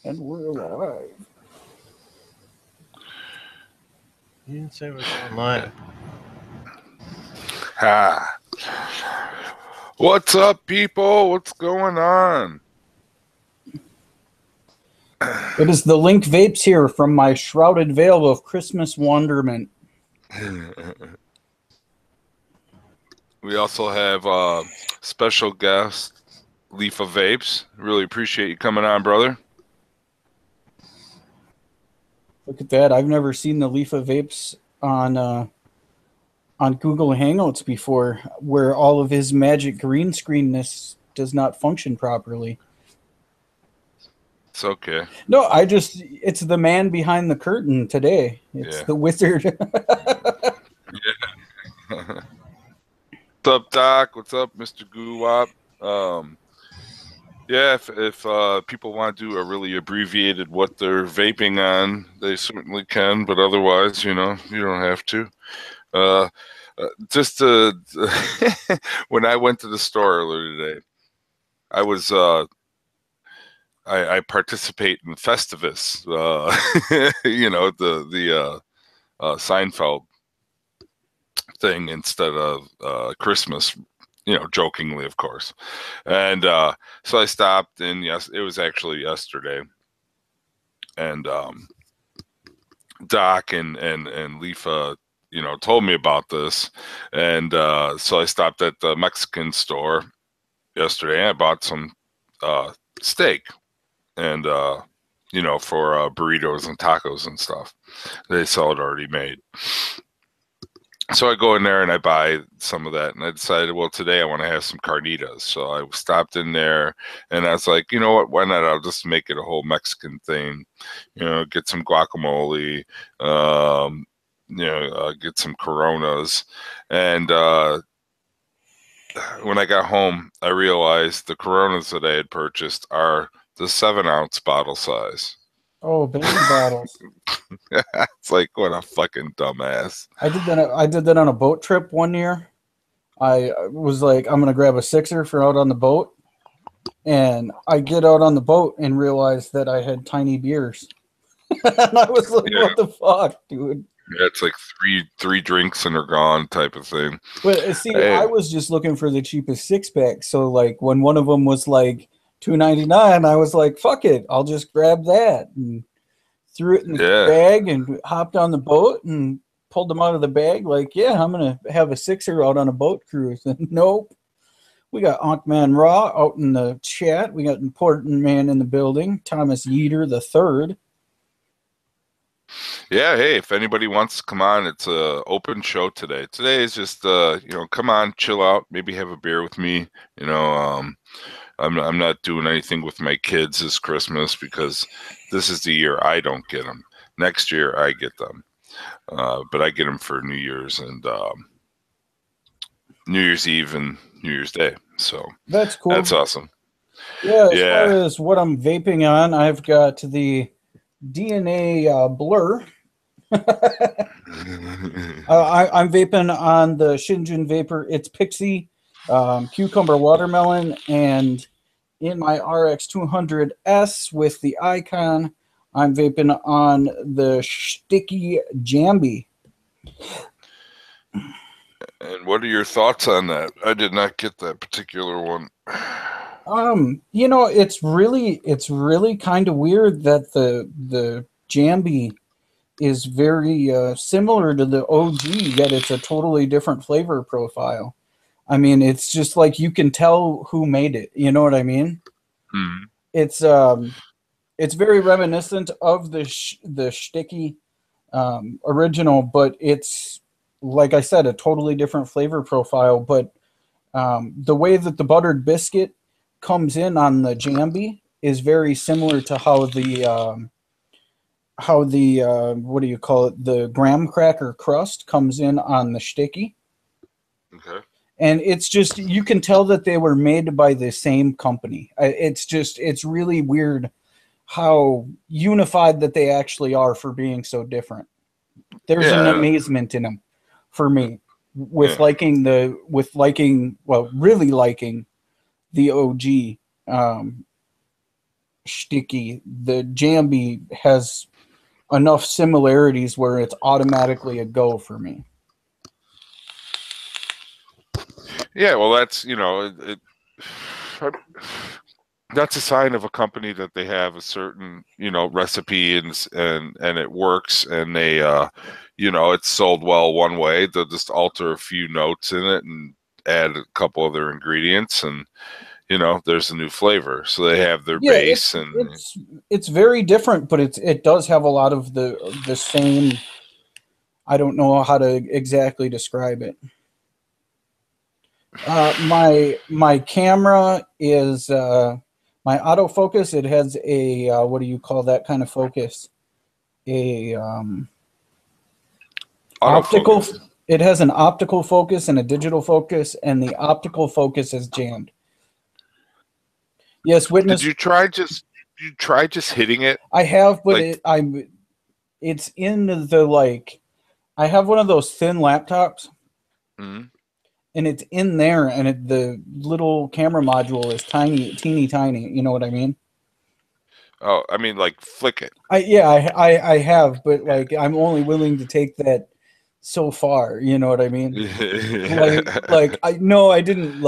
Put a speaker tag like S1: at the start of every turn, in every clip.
S1: And we're live.
S2: You didn't say it was online.
S3: Ha. What's up, people? What's going on?
S1: It is the Link Vapes here from my shrouded veil of Christmas wonderment.
S3: We also have special guest, Leaf of Vapes. Really appreciate you coming on, brother.
S1: Look at that. I've never seen the Leaf of Vapes on Google Hangouts before, where all of his magic green screenness does not function properly.
S3: It's okay.
S1: No, it's the man behind the curtain today. It's the wizard.
S3: What's up, Doc? What's up, Mr. Guwap? If people want to do a really abbreviated what they're vaping on, they certainly can, but otherwise, you don't have to. When I went to the store earlier today, I was I participate in Festivus, the Seinfeld thing instead of Christmas, jokingly, of course. And so I stopped, and yes, it was actually yesterday. And Doc and Leafa, told me about this. And so I stopped at the Mexican store yesterday, and I bought some steak and, for burritos and tacos and stuff. They sell it already made. So I go in there and I buy some of that, and I decided, well, today I want to have some carnitas. So I stopped in there, and I was like, you know what, why not? I'll just make it a whole Mexican thing, get some guacamole, get some Coronas. And when I got home, I realized the Coronas that I had purchased are the 7-ounce bottle size.
S1: Oh, baby bottles.
S3: It's like, what a fucking dumbass.
S1: I did that on a boat trip one year. I was like, I'm going to grab a sixer for out on the boat. And I get out on the boat and realize that I had tiny beers. And I was like, what the fuck, dude?
S3: Yeah, it's like three drinks and they're gone type of thing.
S1: But see, I was just looking for the cheapest 6-pack. So like when one of them was like $2.99, I was like, fuck it, I'll just grab that, and threw it in the bag and hopped on the boat and pulled them out of the bag like, yeah, I'm gonna have a sixer out on a boat cruise. And nope, we got Ankh-Man Raw out in the chat. We got important man in the building, Thomas Yeater the third.
S3: Yeah, hey, if anybody wants to come on, it's a open show today. Today is just come on, chill out, maybe have a beer with me. I'm not doing anything with my kids this Christmas because this is the year I don't get them. Next year I get them, but I get them for New Year's and New Year's Eve and New Year's Day. So
S1: that's cool.
S3: That's awesome.
S1: Yeah, as far as what I'm vaping on, I've got the DNA Blur. I'm vaping on the Shingen Vapor. It's Pixie, Cucumber Watermelon, and in my RX200S with the Icon, I'm vaping on the Sticky Jambi.
S3: And what are your thoughts on that? I did not get that particular one.
S1: It's really kind of weird that the Jambi is very similar to the OG, yet it's a totally different flavor profile. I mean, it's just like you can tell who made it. You know what I mean?
S3: Mm-hmm.
S1: It's very reminiscent of the Sticky original, but it's, like I said, a totally different flavor profile. But the way that the buttered biscuit comes in on the Jambi is very similar to how the what do you call it? The graham cracker crust comes in on the Sticky.
S3: Okay.
S1: And it's just, you can tell that they were made by the same company. It's really weird how unified that they actually are for being so different. There's an amazement in them for me with really liking the OG sticky. The Jambi has enough similarities where it's automatically a go for me.
S3: Yeah, well, that's that's a sign of a company that they have a certain recipe and it works, and they it's sold well one way. They'll just alter a few notes in it and add a couple other ingredients, and there's a new flavor. So they have their base, and
S1: it's very different, but it does have a lot of the same. I don't know how to exactly describe it. My camera is my autofocus. It has a what do you call that kind of focus? A optical. It has an optical focus and a digital focus, and the optical focus is jammed. Yes, witness.
S3: Did you try just hitting it?
S1: I have, but it's in the I have one of those thin laptops, and it's in there, and the little camera module is teeny tiny. You know what I mean?
S3: Oh, I mean, like flick it.
S1: I have, but I'm only willing to take that so far. You know what I mean? I didn't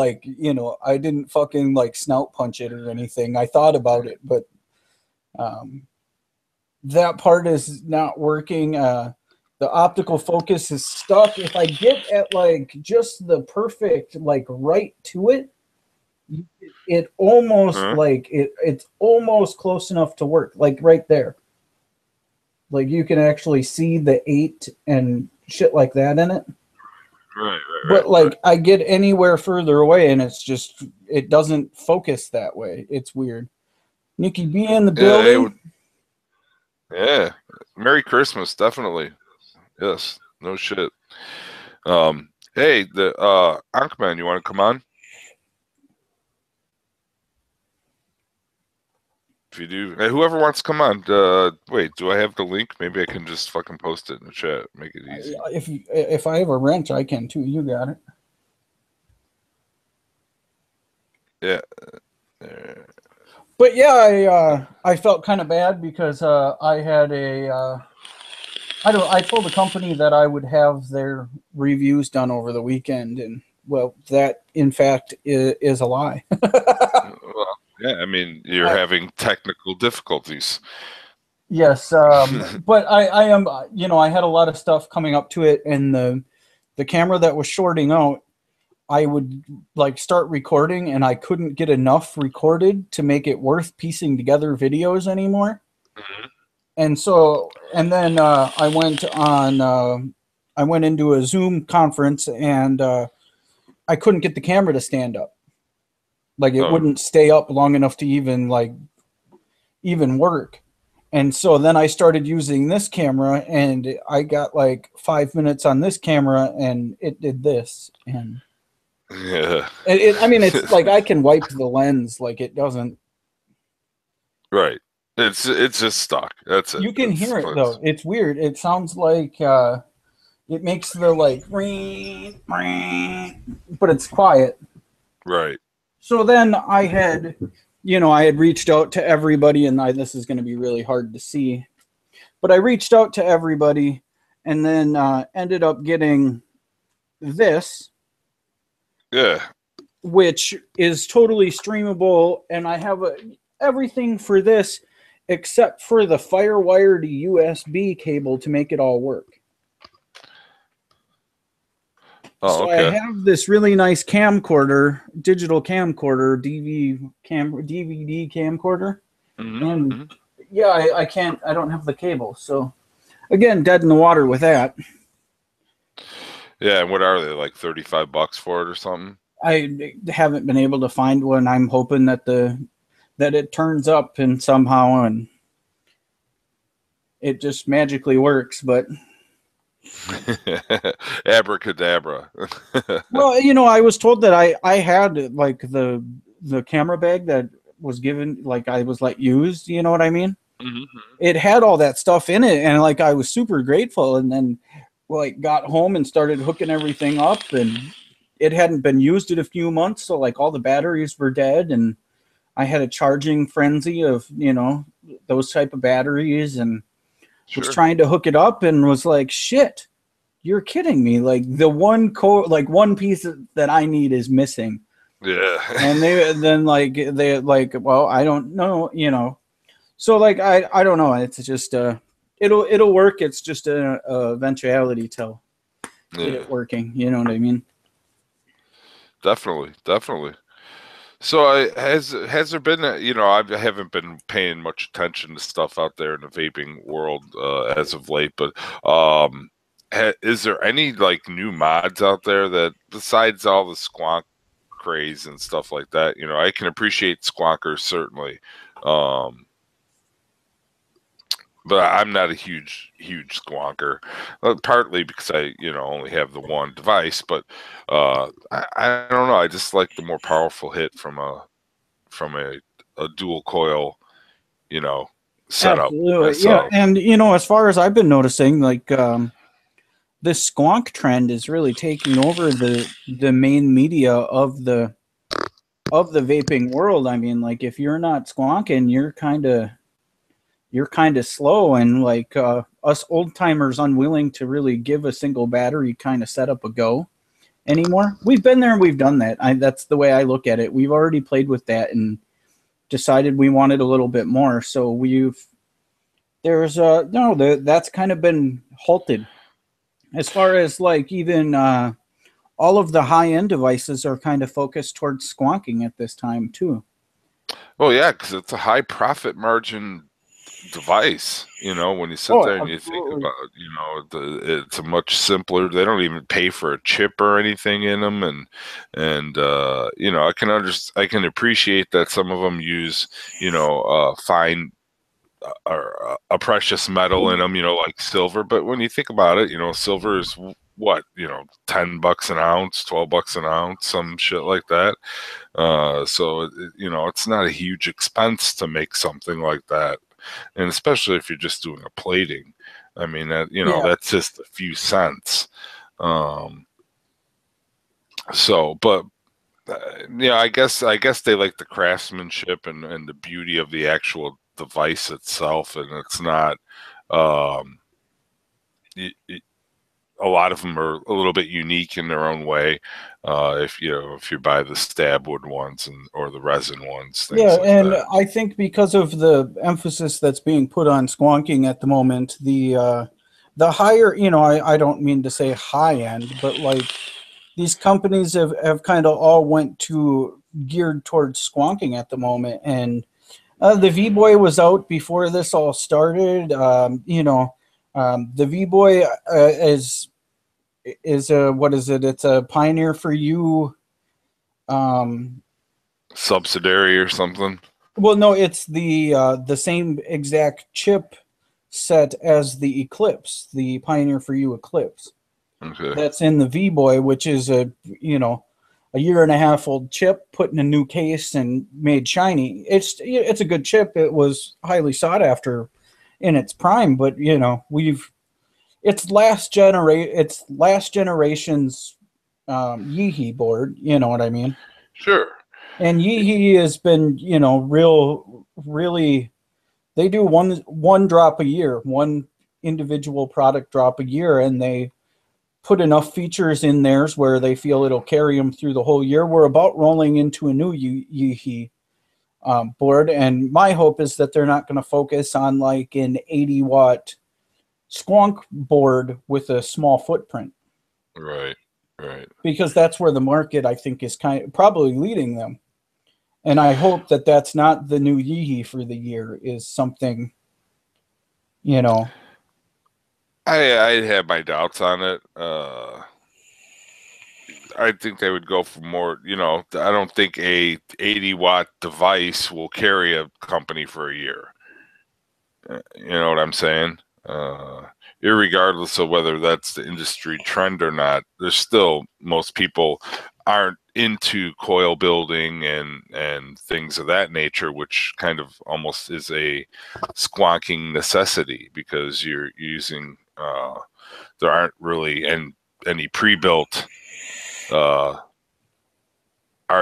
S1: I didn't fucking snout punch it or anything. I thought about it, but that part is not working. The optical focus is stuck. If I get at just the perfect right to it, it almost it's almost close enough to work. Right there. You can actually see the 8 and shit like that in it.
S3: Right.
S1: But I get anywhere further away and it doesn't focus that way. It's weird. Nikki B in the building.
S3: Yeah. Merry Christmas, definitely. Yes. No shit. Hey, the Ankman, you want to come on? If you do, whoever wants to come on. Wait, do I have the link? Maybe I can just fucking post it in the chat. Make it easy.
S1: If I have a wrench, I can too. You got it.
S3: Yeah.
S1: But yeah, I felt kind of bad because I had I told the company that I would have their reviews done over the weekend, and well, that in fact is a lie.
S3: Well, yeah, I mean, you're having technical difficulties.
S1: Yes, but I am, I had a lot of stuff coming up to it, and the camera that was shorting out, I would start recording, and I couldn't get enough recorded to make it worth piecing together videos anymore. Mm-hmm. And then I went into a Zoom conference, and I couldn't get the camera to stand up. It wouldn't stay up long enough to even work. And so then I started using this camera, and I got 5 minutes on this camera, and it did this. And
S3: yeah,
S1: it's I can wipe the lens, it doesn't.
S3: Right. It's just stuck. That's it.
S1: You can hear it though. It's weird. It sounds like it makes the ring, but it's quiet.
S3: Right.
S1: So then I had reached out to everybody, and this is going to be really hard to see, but I reached out to everybody, and then ended up getting this.
S3: Yeah.
S1: Which is totally streamable, and I have everything for this except for the FireWire to USB cable to make it all work.
S3: Oh,
S1: so
S3: okay.
S1: I have this really nice camcorder, digital camcorder, DVD camcorder.
S3: Mm-hmm.
S1: And yeah, I don't have the cable. So again, dead in the water with that.
S3: Yeah, and what are they, $35 for it or something?
S1: I haven't been able to find one. I'm hoping that it turns up and somehow and it just magically works, but
S3: abracadabra.
S1: Well, I was told that I had the camera bag that was given, I was used, you know what I mean?
S3: Mm-hmm.
S1: It had all that stuff in it, and I was super grateful, and then got home and started hooking everything up, and it hadn't been used in a few months, so all the batteries were dead, and I had a charging frenzy of, those type of batteries, and was trying to hook it up and was like, shit, you're kidding me. Like the one one piece that I need is missing.
S3: Yeah.
S1: And they well, I don't know, So like, I don't know. It's just, it'll work. It's just a eventuality till get it working. You know what I mean?
S3: Definitely. So has there been I haven't been paying much attention to stuff out there in the vaping world as of late, but is there any like new mods out there that besides all the squonk craze and stuff like that? I can appreciate squonkers certainly, but I'm not a huge squonker, partly because I only have the one device, but I don't know, I just like the more powerful hit from a dual coil setup.
S1: Absolutely. Yeah, and as far as I've been noticing, like this squonk trend is really taking over the main media of the vaping world. I mean, like if you're not squonking, you're kind of slow, and like us old timers unwilling to really give a single battery kind of setup a go anymore. We've been there and we've done that. That's the way I look at it. We've already played with that and decided we wanted a little bit more. So that's kind of been halted. As far as like even all of the high end devices are kind of focused towards squonking at this time too.
S3: Well, yeah, because it's a high profit margin device. When you sit there and you think about it's a much simpler. They don't even pay for a chip or anything in them, and I can appreciate that some of them use fine or a precious metal in them, like silver. But when you think about it, silver is what, $10 an ounce, $12 an ounce, some shit like that. So it's not a huge expense to make something like that, and especially if you're just doing a plating. I mean that that's just a few cents. So, but I guess they like the craftsmanship and the beauty of the actual device itself, and it's not a lot of them are a little bit unique in their own way. If you buy the stab wood ones or the resin ones,
S1: that. I think because of the emphasis that's being put on squonking at the moment, the higher, I don't mean to say high end, but like these companies have kind of all went to geared towards squonking at the moment. And the V-Boy was out before this all started. The V-Boy is a, what is it? It's a Pioneer for You
S3: subsidiary or something.
S1: Well, no, it's the same exact chip set as the Eclipse, the Pioneer for You Eclipse.
S3: Okay.
S1: That's in the V-Boy, which is a 1.5-year old chip put in a new case and made shiny. It's a good chip. It was highly sought after in its prime, but it's last generation's Yeehee board. You know what I mean?
S3: Sure.
S1: And Yeehee has been really. They do one drop a year, one individual product drop a year, and they put enough features in theirs where they feel it'll carry them through the whole year. We're about rolling into a new Yeehee board, and my hope is that they're not going to focus on like an 80-watt squonk board with a small footprint.
S3: Right.
S1: Because that's where the market, I think, is probably leading them. And I hope that that's not the new Yeehee for the year, is something,
S3: I have my doubts on it. I think they would go for more, I don't think a 80-watt device will carry a company for a year. You know what I'm saying? Irregardless of whether that's the industry trend or not, there's still, most people aren't into coil building and things of that nature, which kind of almost is a squonking necessity, because you're using there aren't really any pre-built RDAs or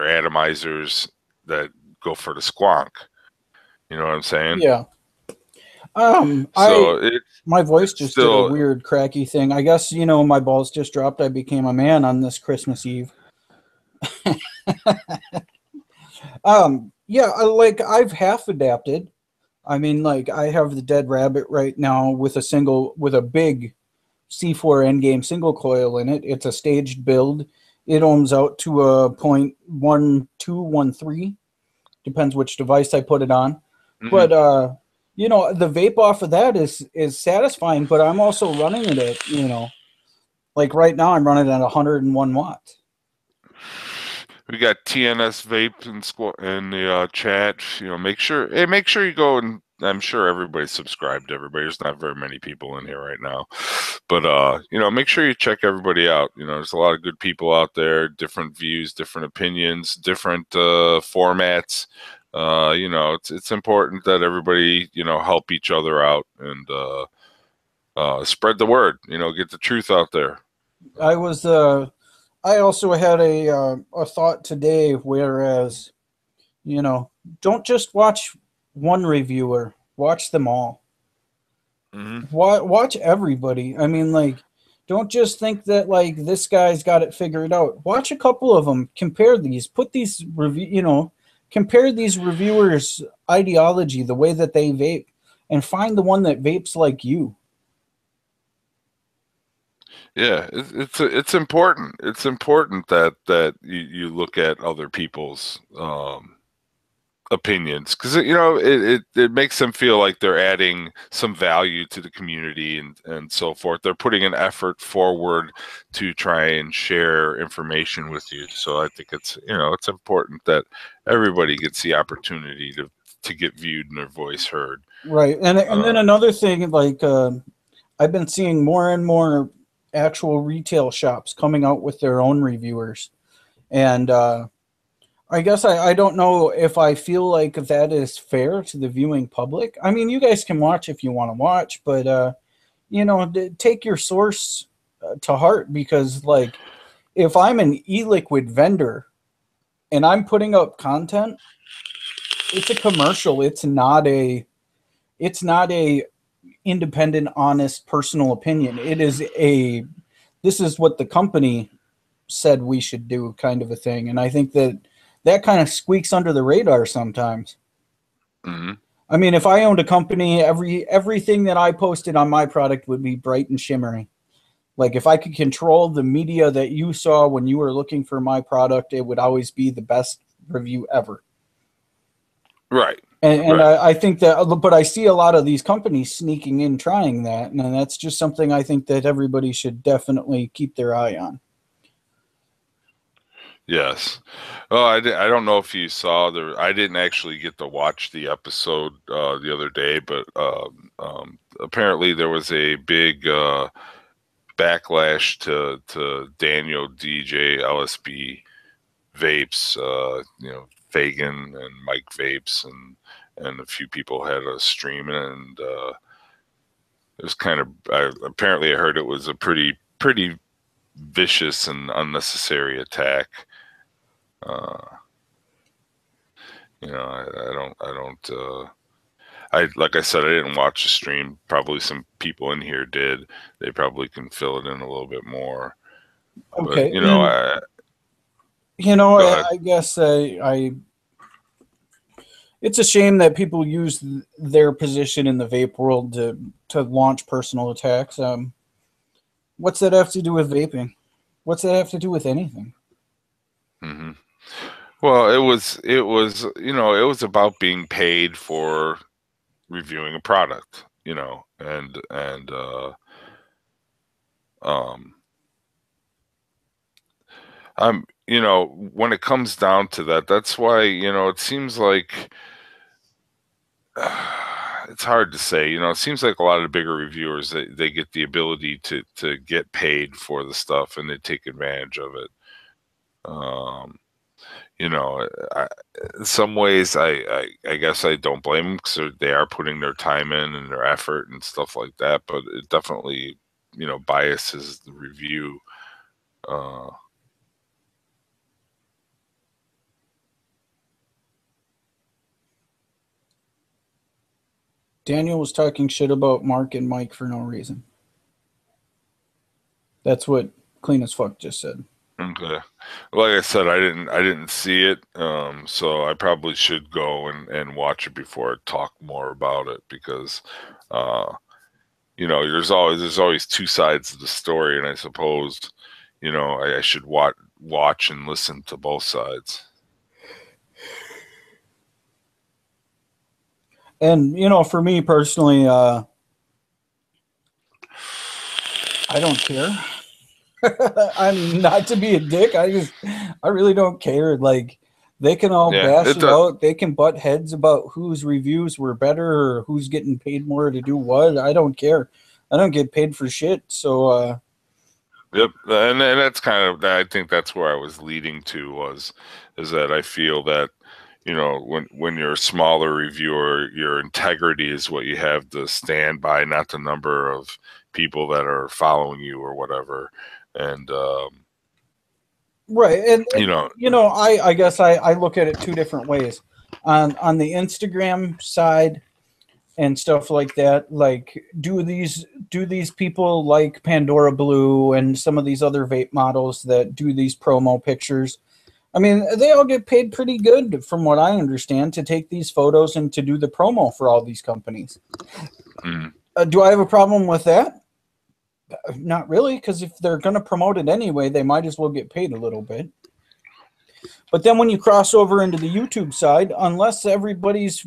S3: atomizers that go for the squonk. You know what I'm saying?
S1: Yeah.
S3: So
S1: my voice just did a weird cracky thing. I guess, you know, my balls just dropped. I became a man on this Christmas Eve. Yeah, like I've half adapted. I mean, like I have the Dead Rabbit right now with a big C4 Endgame single coil in it. It's a staged build. It ohms out to a 0.1213. Depends which device I put it on. Mm-hmm. But you know, the vape off of that is satisfying, but I'm also running it at, you know, like right now I'm running at 101 watts.
S3: We got TNS Vape in the chat. You know, make sure you go, and I'm sure everybody's subscribed to everybody. There's not very many people in here right now, but you know, make sure you check everybody out. You know, there's a lot of good people out there, different views, different opinions, different formats. You know, it's important that everybody, you know, help each other out and spread the word. You know, get the truth out there.
S1: I also had a thought today, whereas, you know, don't just watch one reviewer, watch them all. Mm-hmm. Watch everybody. I mean, like, don't just think that like this guy's got it figured out. Watch a couple of them, compare these, compare these reviewers' ideology, the way that they vape, and find the one that vapes like you.
S3: Yeah, it's important. It's important that you look at other people's opinions, because you know it makes them feel like they're adding some value to the community and so forth. They're putting an effort forward to try and share information with you. So I think it's important that everybody gets the opportunity to get viewed and their voice heard.
S1: Right, and then another thing, like I've been seeing more and more actual retail shops coming out with their own reviewers, and I guess I don't know if I feel like that is fair to the viewing public. I mean, you guys can watch if you want to watch, but you know, take your source to heart, because like if I'm an e-liquid vendor and I'm putting up content, it's a commercial. It's not a independent, honest, personal opinion. This is what the company said we should do, kind of a thing. And I think that kind of squeaks under the radar sometimes. Mm-hmm. I mean, if I owned a company, everything that I posted on my product would be bright and shimmery. Like if I could control the media that you saw when you were looking for my product, it would always be the best review ever.
S3: Right.
S1: And right. I think that, but I see a lot of these companies sneaking in, trying that. And that's just something I think that everybody should definitely keep their eye on.
S3: Yes. Oh, I don't know if you saw I didn't actually get to watch the episode the other day, but apparently there was a big backlash to Daniel DJ LSB Vapes, you know, Fagan and Mike Vapes, and a few people had a stream, and it was kind of apparently I heard it was a pretty vicious and unnecessary attack. You know, like I said, I didn't watch the stream. Probably some people in here did. They probably can fill it in a little bit more.
S1: Okay.
S3: But, you know,
S1: I guess it's a shame that people use their position in the vape world to launch personal attacks. What's that have to do with vaping? What's that have to do with anything?
S3: Mm-hmm. Well, it was you know, it was about being paid for reviewing a product, you know, and you know, when it comes down to that, that's why, you know, it seems like it's hard to say. You know, it seems like a lot of the bigger reviewers, they get the ability to get paid for the stuff, and they take advantage of it. You know, in some ways, I guess I don't blame them, because they are putting their time in and their effort and stuff like that. But it definitely, you know, biases the review.
S1: Daniel was talking shit about Mark and Mike for no reason. That's what Clean as Fuck just said.
S3: Okay. Like I said, I didn't see it, so I probably should go and watch it before I talk more about it because, there's always two sides of the story, and I suppose, I should watch and listen to both sides.
S1: And for me personally, I don't care. I'm not to be a dick. I really don't care. Like, they can all bash it out. They can butt heads about whose reviews were better or who's getting paid more to do what. I don't care. I don't get paid for shit. So,
S3: yep, and that's kind of, I think that's where I was leading to is that I feel that when you're a smaller reviewer, your integrity is what you have to stand by, not the number of people that are following you or whatever. And
S1: right, and I guess I look at it two different ways. On the Instagram side and stuff like that, like do these people like Pandora Blue and some of these other vape models that do these promo pictures? I mean, they all get paid pretty good, from what I understand, to take these photos and to do the promo for all these companies. Do I have a problem with that? Not really, because if they're going to promote it anyway, they might as well get paid a little bit. But then when you cross over into the YouTube side, unless everybody's,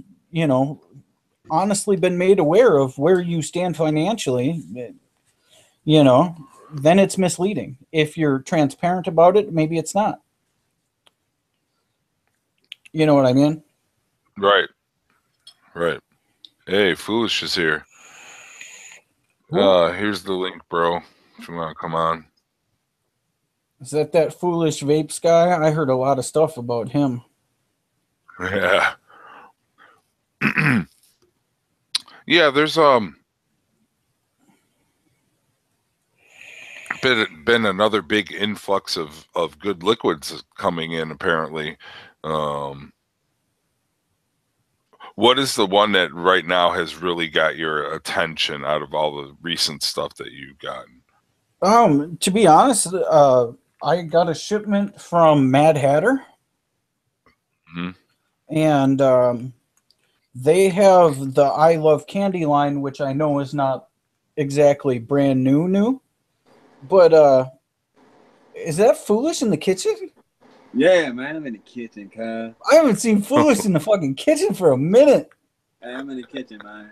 S1: honestly been made aware of where you stand financially, then it's misleading. If you're transparent about it, maybe it's not. You know what I mean?
S3: Right. Hey, Foolish is here. Here's the link, bro, if you want to come on.
S1: Is that Foolish Vapes guy? I heard a lot of stuff about him.
S3: Yeah. Yeah, there's been another big influx of good liquids coming in, apparently. What is the one that right now has really got your attention out of all the recent stuff that you've gotten?
S1: To be honest, I got a shipment from Mad Hatter.
S3: Mm-hmm.
S1: And they have the I Love Candy line, which I know is not exactly brand new. But is that Foolish in the kitchen?
S4: Yeah, man, I'm in the kitchen, cuz.
S1: I haven't seen Foolish in the fucking kitchen for a minute.
S4: Hey, I'm in the kitchen, man.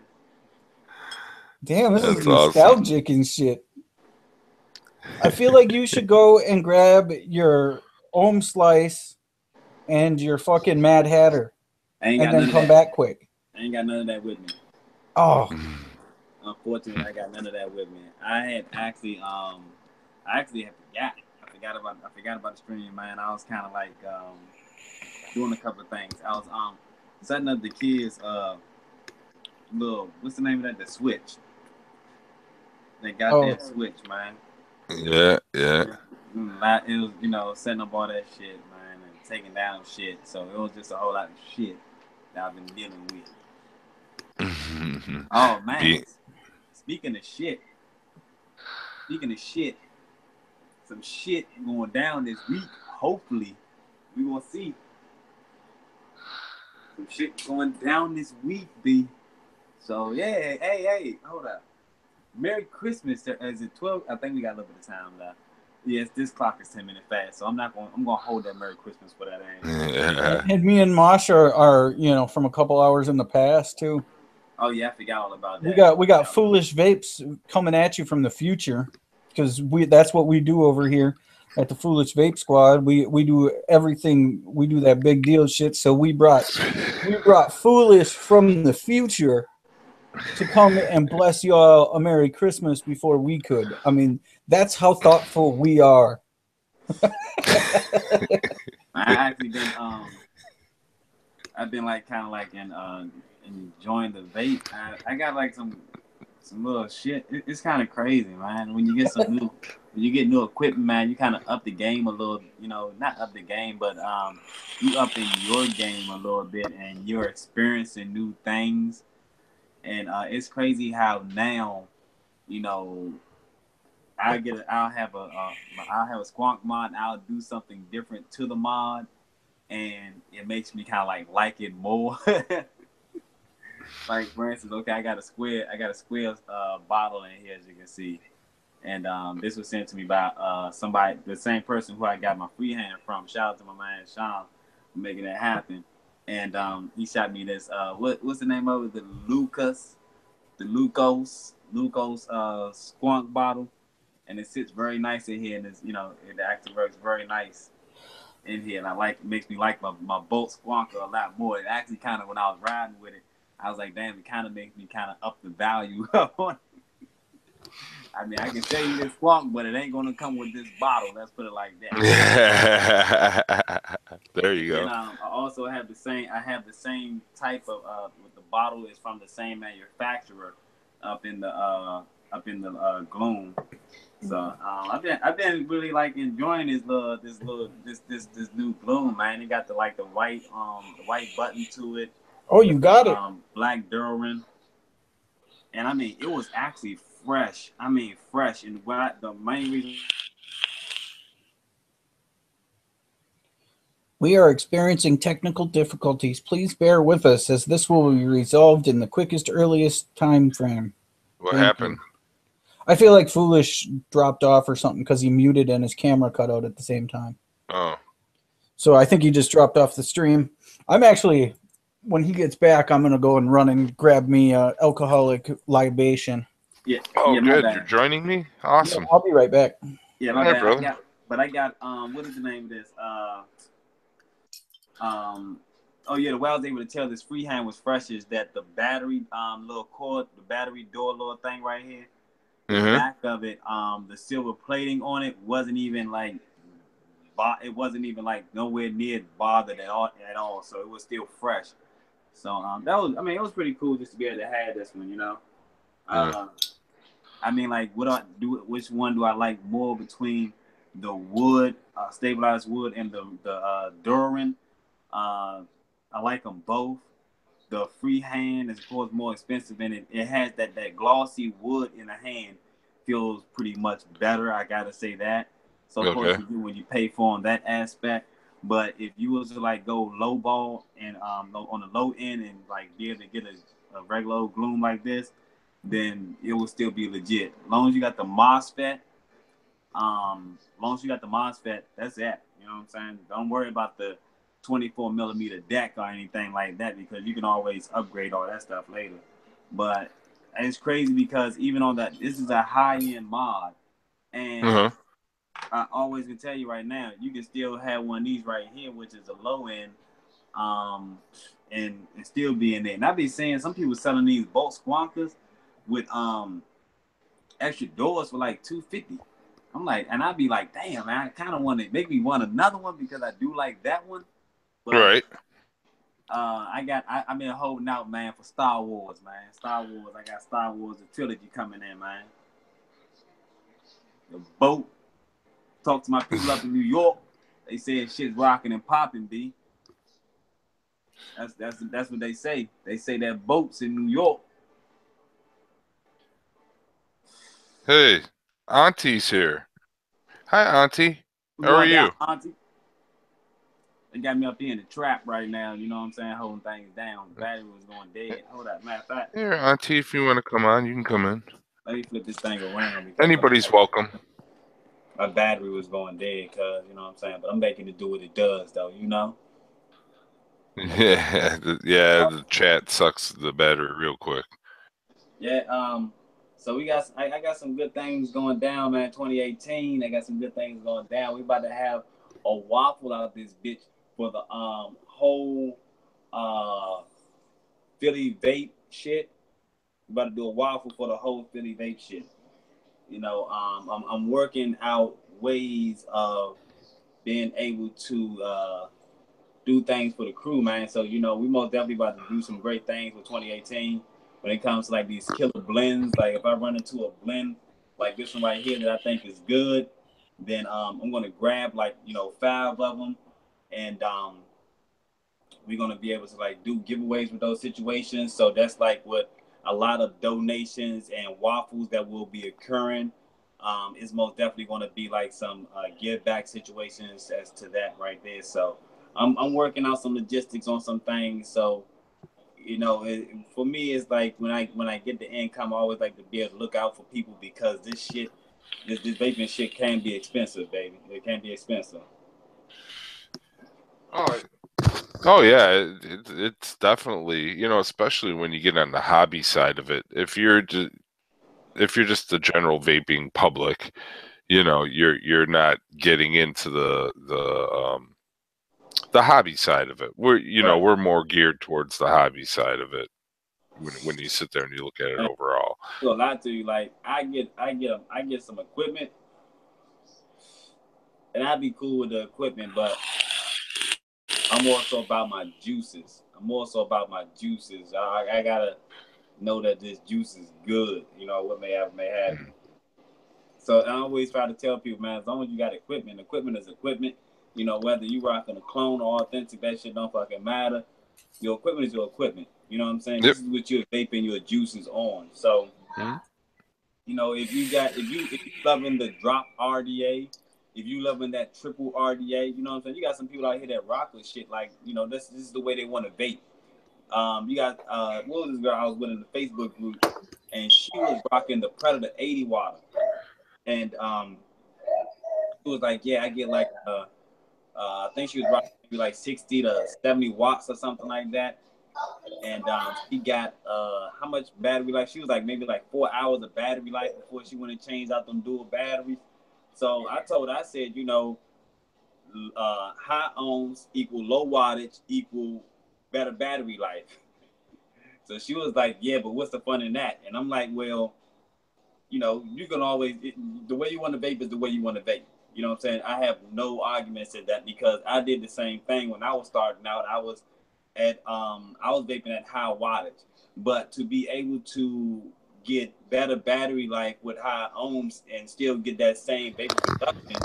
S1: Damn, this is nostalgic and shit. I feel like you should go and grab your Ohm Slice and your fucking Mad Hatter, and then come back quick.
S4: I ain't got none of that with me.
S1: Oh.
S4: Unfortunately, I got none of that with me. I actually have forgot. I forgot about the stream, man. I was kind of like doing a couple of things. I was setting up the kids what's the name of that? The Switch. They got that Switch, man.
S3: Yeah.
S4: It was, setting up all that shit, man, and taking down shit. So it was just a whole lot of shit that I've been dealing with. Oh man. Speaking of shit, some shit going down this week. Hopefully, we will see some shit going down this week, B. So yeah, hey, hold up. Merry Christmas. Is it 12? I think we got a little bit of time left. Yes, this clock is 10 minutes fast, so I'm gonna hold that Merry Christmas for that aim.
S3: Yeah.
S1: And me and Mosh are from a couple hours in the past too.
S4: Oh yeah, I forgot all about that.
S1: We got Foolish Vapes coming at you from the future, because that's what we do over here at the Foolish Vape Squad. We do everything. We do that big deal shit. So we brought Foolish from the future to come and bless y'all a Merry Christmas before we could. I mean, that's how thoughtful we are.
S4: I actually been I've been like kind of like enjoying the vape. I got like some little shit. It's kind of crazy, man. When you get new equipment, man, you kind of up the game a little. Not up the game, but you up in your game a little bit, and you're experiencing new things. And it's crazy how now, you know, I'll have a squonk mod. And I'll do something different to the mod, and it makes me kind of like it more. Like for instance, okay, I got a square bottle in here, as you can see, and this was sent to me by somebody, the same person who I got my freehand from. Shout out to my man Sean for making that happen. And he shot me this. What's the name of it? The Lucos squonk bottle, and it sits very nice in here, and it's, it actually works very nice in here, and it makes me like my Bolt squonker a lot more. It actually kind of, when I was riding with it, I was like, damn, it kind of makes me kind of up the value on it. I mean, I can tell you this squonk, but it ain't gonna come with this bottle. Let's put it like
S3: that. There you go.
S4: And I also have the same. I have the same type of with the bottle is from the same manufacturer up in the Gloom. So I've been really like enjoying this new Gloom, man. It got the white button to it.
S1: Oh, you got it.
S4: Black Durin. And I mean, it was actually fresh. I mean, fresh. And the main reason.
S1: We are experiencing technical difficulties. Please bear with us, as this will be resolved in the quickest, earliest time frame.
S3: What happened?
S1: I feel like Foolish dropped off or something because he muted and his camera cut out at the same time.
S3: Oh.
S1: So I think he just dropped off the stream. I'm actually, when he gets back, I'm going to go and run and grab me an alcoholic libation.
S4: Yeah.
S3: Oh,
S4: yeah,
S3: good. You're joining me? Awesome.
S1: Yeah, I'll be right back.
S4: Yeah, my bad. Brother. I got what is the name of this? Oh yeah, the way I was able to tell this freehand was fresh is that the battery little cord, the battery door little thing right here, the back of it, the silver plating on it wasn't even like nowhere near bothered at all. So it was still fresh. So that was, I mean, it was pretty cool just to be able to have this one, I mean, like, which one do I like more between the wood, stabilized wood, and the Durin? I like them both. The freehand is, of course, more expensive, and it has that glossy wood in the hand feels pretty much better. I gotta say that. So of course, when you pay for on that aspect. But if you was to like go low ball and on the low end and like be able to get a regular old Gloom like this, then it will still be legit. As long as you got the MOSFET, that's it. You know what I'm saying? Don't worry about the 24 millimeter deck or anything like that, because you can always upgrade all that stuff later. But it's crazy because even on that, this is a high-end mod, and I always can tell you right now, you can still have one of these right here, which is a low end, and still be in there. And I've been seeing some people selling these Bolt squonkers with extra doors for like $250. I'm like, and I'd be like, damn, man, I kind of want to make me want another one because I do like that one. But,
S3: right.
S4: I've been holding out, man, for Star Wars, man. Star Wars. I got Star Wars, the trilogy coming in, man. The boat. Talk to my people up in New York. They said shit's rocking and popping, B. That's what they say. They say that boat's in New York.
S3: Hey, Auntie's here. Hi, Auntie. How are you?
S4: Auntie? They got me up here in the trap right now. You know what I'm saying? Holding things down. The battery was going dead. Hold up, matter of fact.
S3: Here, Auntie, if you want to come on, you can come in.
S4: Let me flip this thing around.
S3: Anybody's welcome.
S4: My battery was going dead, cuz, you know what I'm saying? But I'm making it do what it does, though, you know?
S3: Yeah, the chat sucks the battery real quick.
S4: Yeah, so I got some good things going down, man. 2018, I got some good things going down. We about to have a waffle out this bitch for the whole Philly vape shit. We about to do a waffle for the whole Philly vape shit. You know, I'm working out ways of being able to do things for the crew, man. So, you know, we most definitely about to do some great things for 2018 when it comes to like these killer blends. Like if I run into a blend like this one right here that I think is good, then I'm going to grab like, 5 of them, and we're going to be able to like do giveaways with those situations. So that's like what a lot of donations and waffles that will be occurring. It's most definitely going to be like some give back situations as to that right there. So I'm working out some logistics on some things. So for me, it's like when I get the income, I always like to be able to look out for people because this vaping shit can be expensive, baby. It can be expensive.
S3: Oh yeah, it's definitely, especially when you get on the hobby side of it. If you're just the general vaping public, you're not getting into the hobby side of it. We're more geared towards the hobby side of it when you sit there and you look at it overall.
S4: So a lot to you, like I get some equipment, and I'd be cool with the equipment, but I'm also about my juices. I gotta know that this juice is good. What may have. So I always try to tell people, man, as long as you got equipment is equipment. Whether you rocking a clone or authentic, that shit don't fucking matter. Your equipment is your equipment. You know what I'm saying? Yep. This is what you're vaping your juices on. So, if you loving the drop RDA, if you loving that triple RDA, you know what I'm saying? You got some people out here that rock with shit like, this is the way they want to vape. You got what was this girl I was with in the Facebook group, and she was rocking the Predator 80 watt, and it was like, yeah, I get like I think she was rocking maybe like 60 to 70 watts or something like that. And she got how much battery life? She was like maybe like 4 hours of battery life before she went and changed out them dual batteries. So I said, high ohms equal low wattage equal better battery life. So she was like, yeah, but what's the fun in that? And I'm like, well, you can always, the way you want to vape is the way you want to vape. You know what I'm saying? I have no arguments at that because I did the same thing when I was starting out. I was vaping at high wattage, but to be able to get better battery life with high ohms and still get that same vapor production,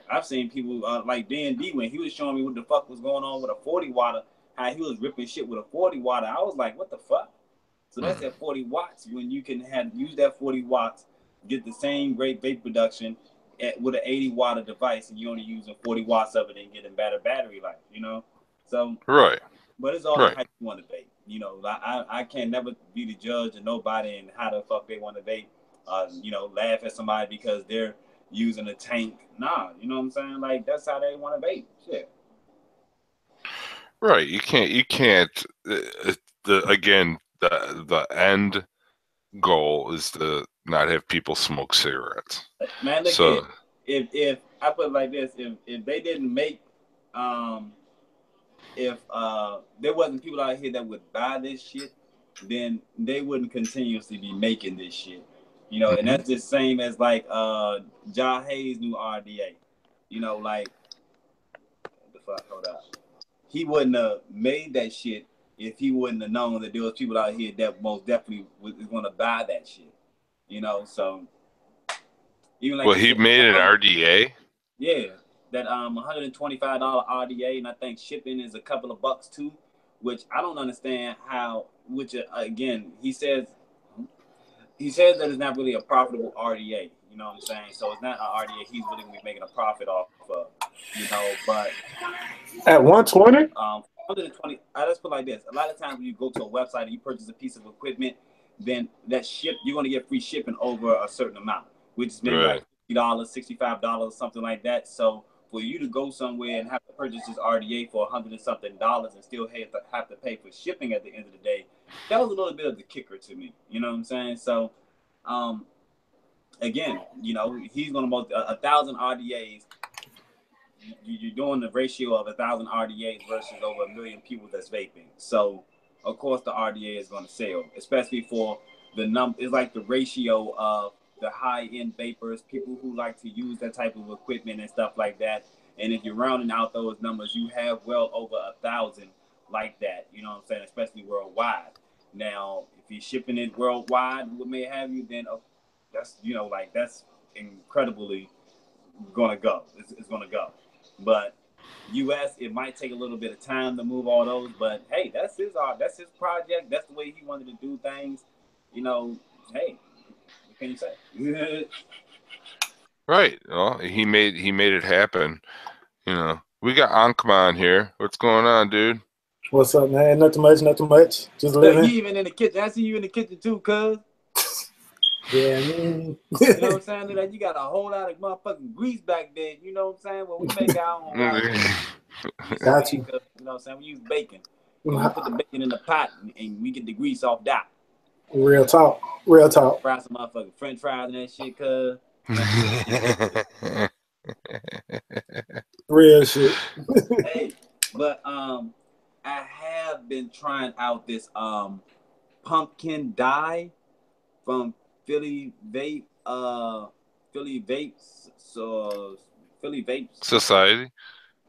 S4: I've seen people like D&D when he was showing me what the fuck was going on with a 40 watt, how he was ripping shit with a 40 watt. I was like, what the fuck? So that's at 40 watts when you can use that 40 watts, get the same great vape production with an 80 watt device, and you're only using 40 watts of it and getting better battery life, So
S3: right.
S4: But it's all right. How you want to vape. I can't never be the judge of nobody and how the fuck they want to vape. Laugh at somebody because they're using a tank. Nah, you know what I'm saying? Like that's how they want to vape. Shit.
S3: Right. You can't. The end goal is to not have people smoke cigarettes.
S4: Man, look, so if I put it like this, if they didn't make if there wasn't people out here that would buy this shit, then they wouldn't continuously be making this shit. And that's the same as like Ja Hayes' new RDA. Like what the fuck, hold up. He wouldn't have made that shit if he wouldn't have known that there was people out here that most definitely was going to buy that shit. So even like
S3: he made an RDA.
S4: Yeah, that $125 RDA, and I think shipping is a couple of bucks too, which I don't understand how. Which again, he says that it's not really a profitable RDA. You know what I'm saying? So it's not an RDA he's really going to be making a profit off of. But
S5: at 120.
S4: 120. I just put like this. A lot of times when you go to a website and you purchase a piece of equipment, then you're going to get free shipping over a certain amount, which is maybe like $50, $65, something like that. So for you to go somewhere and have to purchase this RDA for $100 and something and still have to pay for shipping at the end of the day, that was a little bit of the kicker to me. You know what I'm saying? So, again, he's going to most 1,000 RDAs. You're doing the ratio of 1,000 RDAs versus over 1 million people that's vaping. So, of course, the RDA is going to sell, especially for the number. It's like the ratio of the high-end vapors, people who like to use that type of equipment and stuff like that. And if you're rounding out those numbers, you have well over 1,000 like that. You know what I'm saying? Especially worldwide. Now, if you're shipping it worldwide, what may have you, then that's that's incredibly gonna go. It's gonna go. But U.S., it might take a little bit of time to move all those, but hey, that's his art. That's his project. That's the way he wanted to do things. You know, hey, what can you say?
S3: Right. Well, he made it happen. You know, we got Ankma on here. What's going on, dude?
S5: What's up, man? Nothing much. Just living.
S4: You even in the kitchen. I see you in the kitchen too, cuz.
S5: Yeah, I mean.
S4: You know what I'm saying? That you got a whole lot of motherfucking grease back there. You know what I'm saying? Well, we make our own rice.
S5: Got you.
S4: You know what I'm saying? We use bacon. We put the bacon in the pot and we get the grease off that.
S5: Real talk. Real talk.
S4: Fry some motherfucking French fries and that shit, cuz.
S5: Real shit.
S4: Hey, but I have been trying out this pumpkin dye from Philly Vape
S3: Society.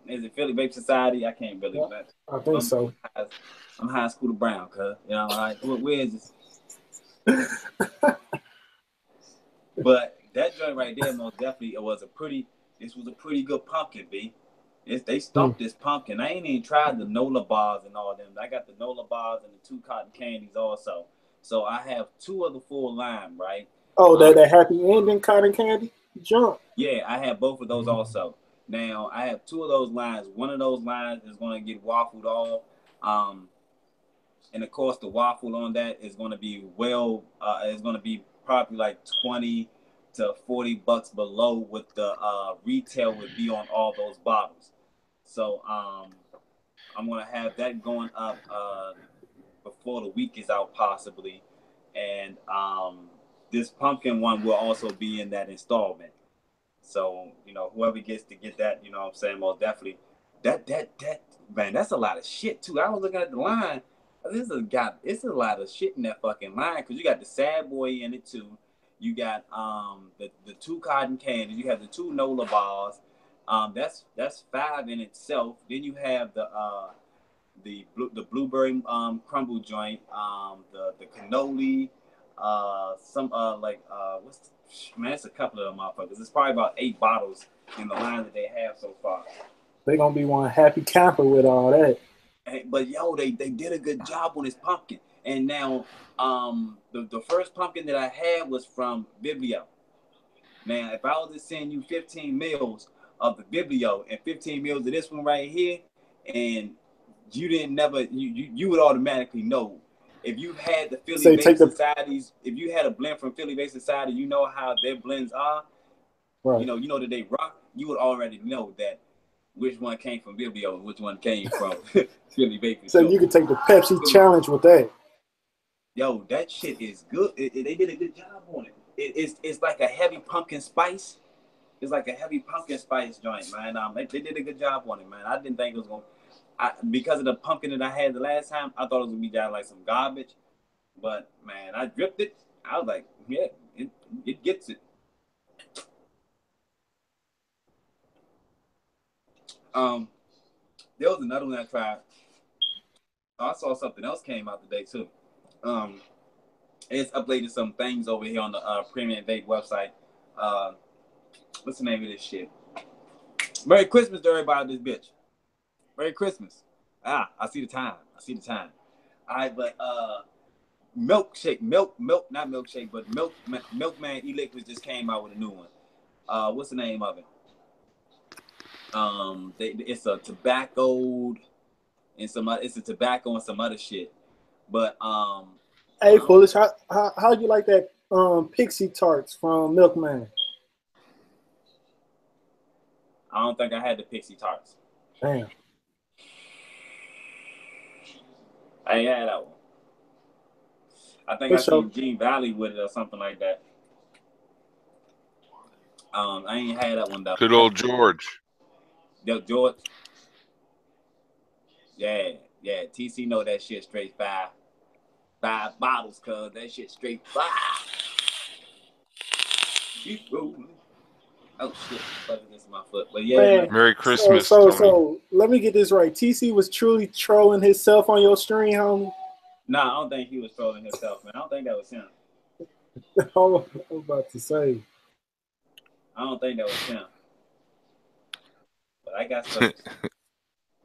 S4: Is it Philly Vape Society? I can't really.
S5: Yeah, I think so.
S4: I'm high school to Brown, cuz. You know, like where is this? But that joint right there, most definitely, this was a pretty good pumpkin, B. They stumped this pumpkin. I ain't even tried the Nola bars and all them. I got the Nola bars and the 2 cotton candies also. So I have 2 of the full line, right?
S5: Oh, that happy ending cotton candy? Jump.
S4: Yeah, I have both of those also. Now, I have 2 of those lines. One of those lines is going to get waffled off. And, of course, the waffle on that is going to be it's going to be probably like 20 to 40 bucks below what the retail would be on all those bottles. So I'm going to have that going up before the week is out possibly. And this pumpkin one will also be in that installment. So, you know, whoever gets to get that, you know what I'm saying, most definitely. That man, that's a lot of shit too. I was looking at the line. It's a lot of shit in that fucking line because you got the Sad Boy in it too. You got the 2 cotton candies. You have the 2 Nola bars. That's 5 in itself. Then you have the blueberry crumble joint, the cannoli, it's a couple of them motherfuckers. It's probably about 8 bottles in the line that they have so far.
S5: They gonna be one happy camper with all that.
S4: But yo, they did a good job on this pumpkin. And now, the first pumpkin that I had was from Biblio. Now, if I was to send you 15 mils of the Biblio and 15 mils of this one right here, and you would automatically know. If you had the Philly Vape Societies, if you had a blend from Philly Vape Society, you know how their blends are. Right. You know that they rock. You would already know that which one came from Biblio and which one came from Philly Vape.
S5: So you could take the Pepsi challenge with that.
S4: Yo, that shit is good. They did a good job on it. It's like a heavy pumpkin spice. It's like a heavy pumpkin spice joint, man. They did a good job on it, man. I didn't think it was gonna. Because of the pumpkin that I had the last time, I thought it was gonna be down like some garbage. But man, I dripped it. I was like, yeah, it gets it. There was another one I tried. I saw something else came out today too. It's uploaded some things over here on the Premium Vape website. What's the name of this shit? Merry Christmas to everybody, this bitch. Merry Christmas. I see the time. All right, but milkshake, not milkshake, but Milkman E-Liquids just came out with a new one. What's the name of it? It's a tobacco and it's a tobacco and some other shit. But
S5: hey, Foolish, how you like that Pixie Tarts from Milkman?
S4: I don't think I had the Pixie Tarts.
S5: Damn.
S4: I ain't had that one. I think I seen Gene Valley with it or something like that. I ain't had that one though.
S3: Good old George.
S4: Yo, George. Yeah. TC know that shit straight 5 bottles, cuz that shit straight 5. Keep rolling. Oh shit, this is my foot. But yeah,
S5: man,
S3: Merry Christmas.
S5: So let me get this right. TC was truly trolling himself on your stream, homie.
S4: Nah, I don't think he was trolling himself, man. I don't think that was him.
S5: I was about to say.
S4: I don't think that was him. But I got some.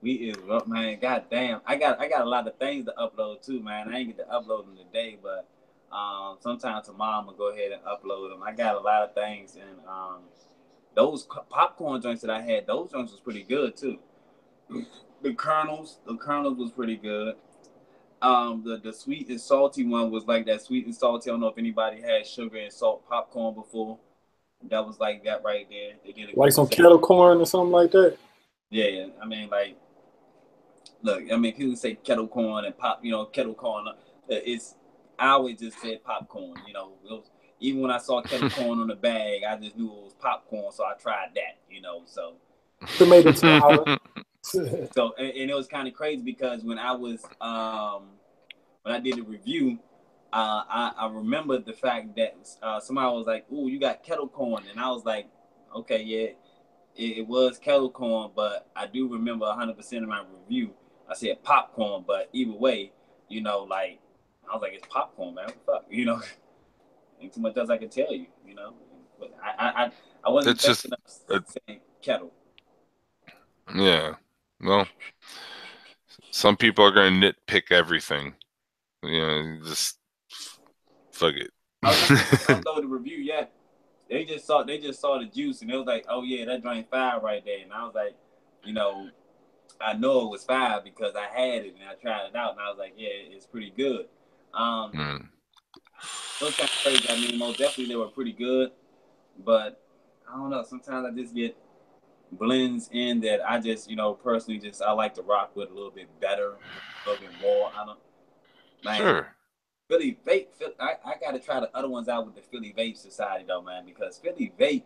S4: We is man. Goddamn, I got a lot of things to upload too, man. I ain't get to upload them today, but sometimes tomorrow I'm gonna go ahead and upload them. I got a lot of things, and those popcorn joints that I had, those joints was pretty good too. The kernels was pretty good. The sweet and salty one was like that sweet and salty. I don't know if anybody had sugar and salt popcorn before. That was like that right there. They did
S5: like some kettle corn or something like that.
S4: Yeah, I mean, like, look, I mean, people say kettle corn and pop, kettle corn. I always just said popcorn. Even when I saw kettle corn on the bag, I just knew it was popcorn, so I tried that. So.
S5: Tomato tower.
S4: So, and it was kind of crazy because when I was when I did the review, I remember the fact that somebody was like, "Ooh, you got kettle corn," and I was like, "Okay, yeah, it was kettle corn," but I do remember 100% of my review. I said popcorn, but either way, like I was like, "It's popcorn, man. What the fuck?" Ain't too much else I can tell you, But I wasn't just saying kettle.
S3: Yeah. Well, some people are going to nitpick everything. Just fuck it.
S4: I uploaded the review, yeah. They just saw the juice, and it was like, oh yeah, that drank fire right there. And I was like, I know it was fire because I had it and I tried it out, and I was like, yeah, it's pretty good. It was kind of crazy. I mean, most definitely they were pretty good, but I don't know. Sometimes I just get blends in that I just, personally I like to rock with a little bit better, a little bit more. I don't. Man,
S3: sure.
S4: Philly Vape, I got to try the other ones out with the Philly Vape Society though, man, because Philly Vape,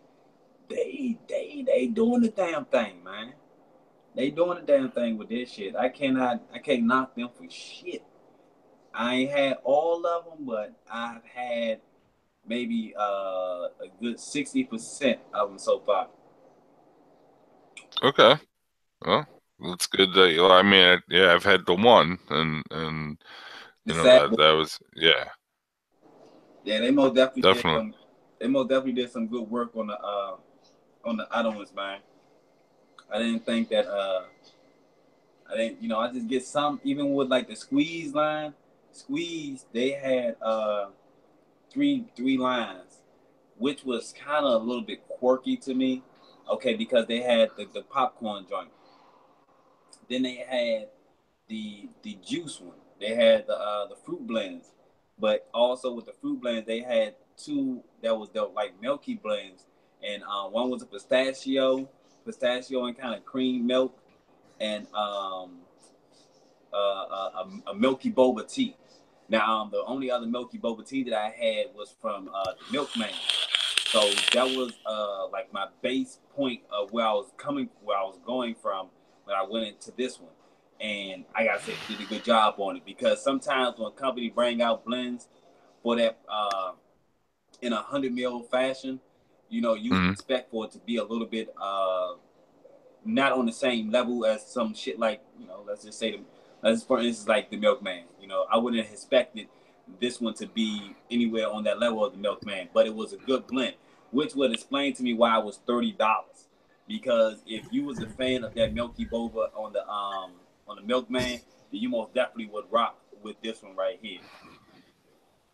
S4: they doing the damn thing, man. They doing the damn thing with this shit. I can't knock them for shit. I ain't had all of them, but I've had maybe a good 60% of them so far.
S3: Okay, well, that's good. I mean, yeah, I've had the one, and that was yeah.
S4: Yeah, they most definitely did some good work on the other ones, man. I didn't think that I just get some, even with like the Squeeze line. Squeeze, they had three lines, which was kind of a little bit quirky to me. Okay, because they had the popcorn joint. Then they had the juice one. They had the fruit blends, but also with the fruit blends, they had two that was like milky blends, and one was a pistachio and kind of cream milk, and a milky boba tea. Now, the only other milky boba tea that I had was from the Milkman. So that was like my base point of where I was going from when I went into this one. And I gotta say, did a good job on it, because sometimes when a company bring out blends for that in 100 ml fashion, you expect for it to be a little bit not on the same level as some shit like, let's just say for instance, like the Milkman. I wouldn't have expected this one to be anywhere on that level of the Milkman, but it was a good blend, which would explain to me why it was $30. Because if you was a fan of that Milky Boba on the Milkman, then you most definitely would rock with this one right here.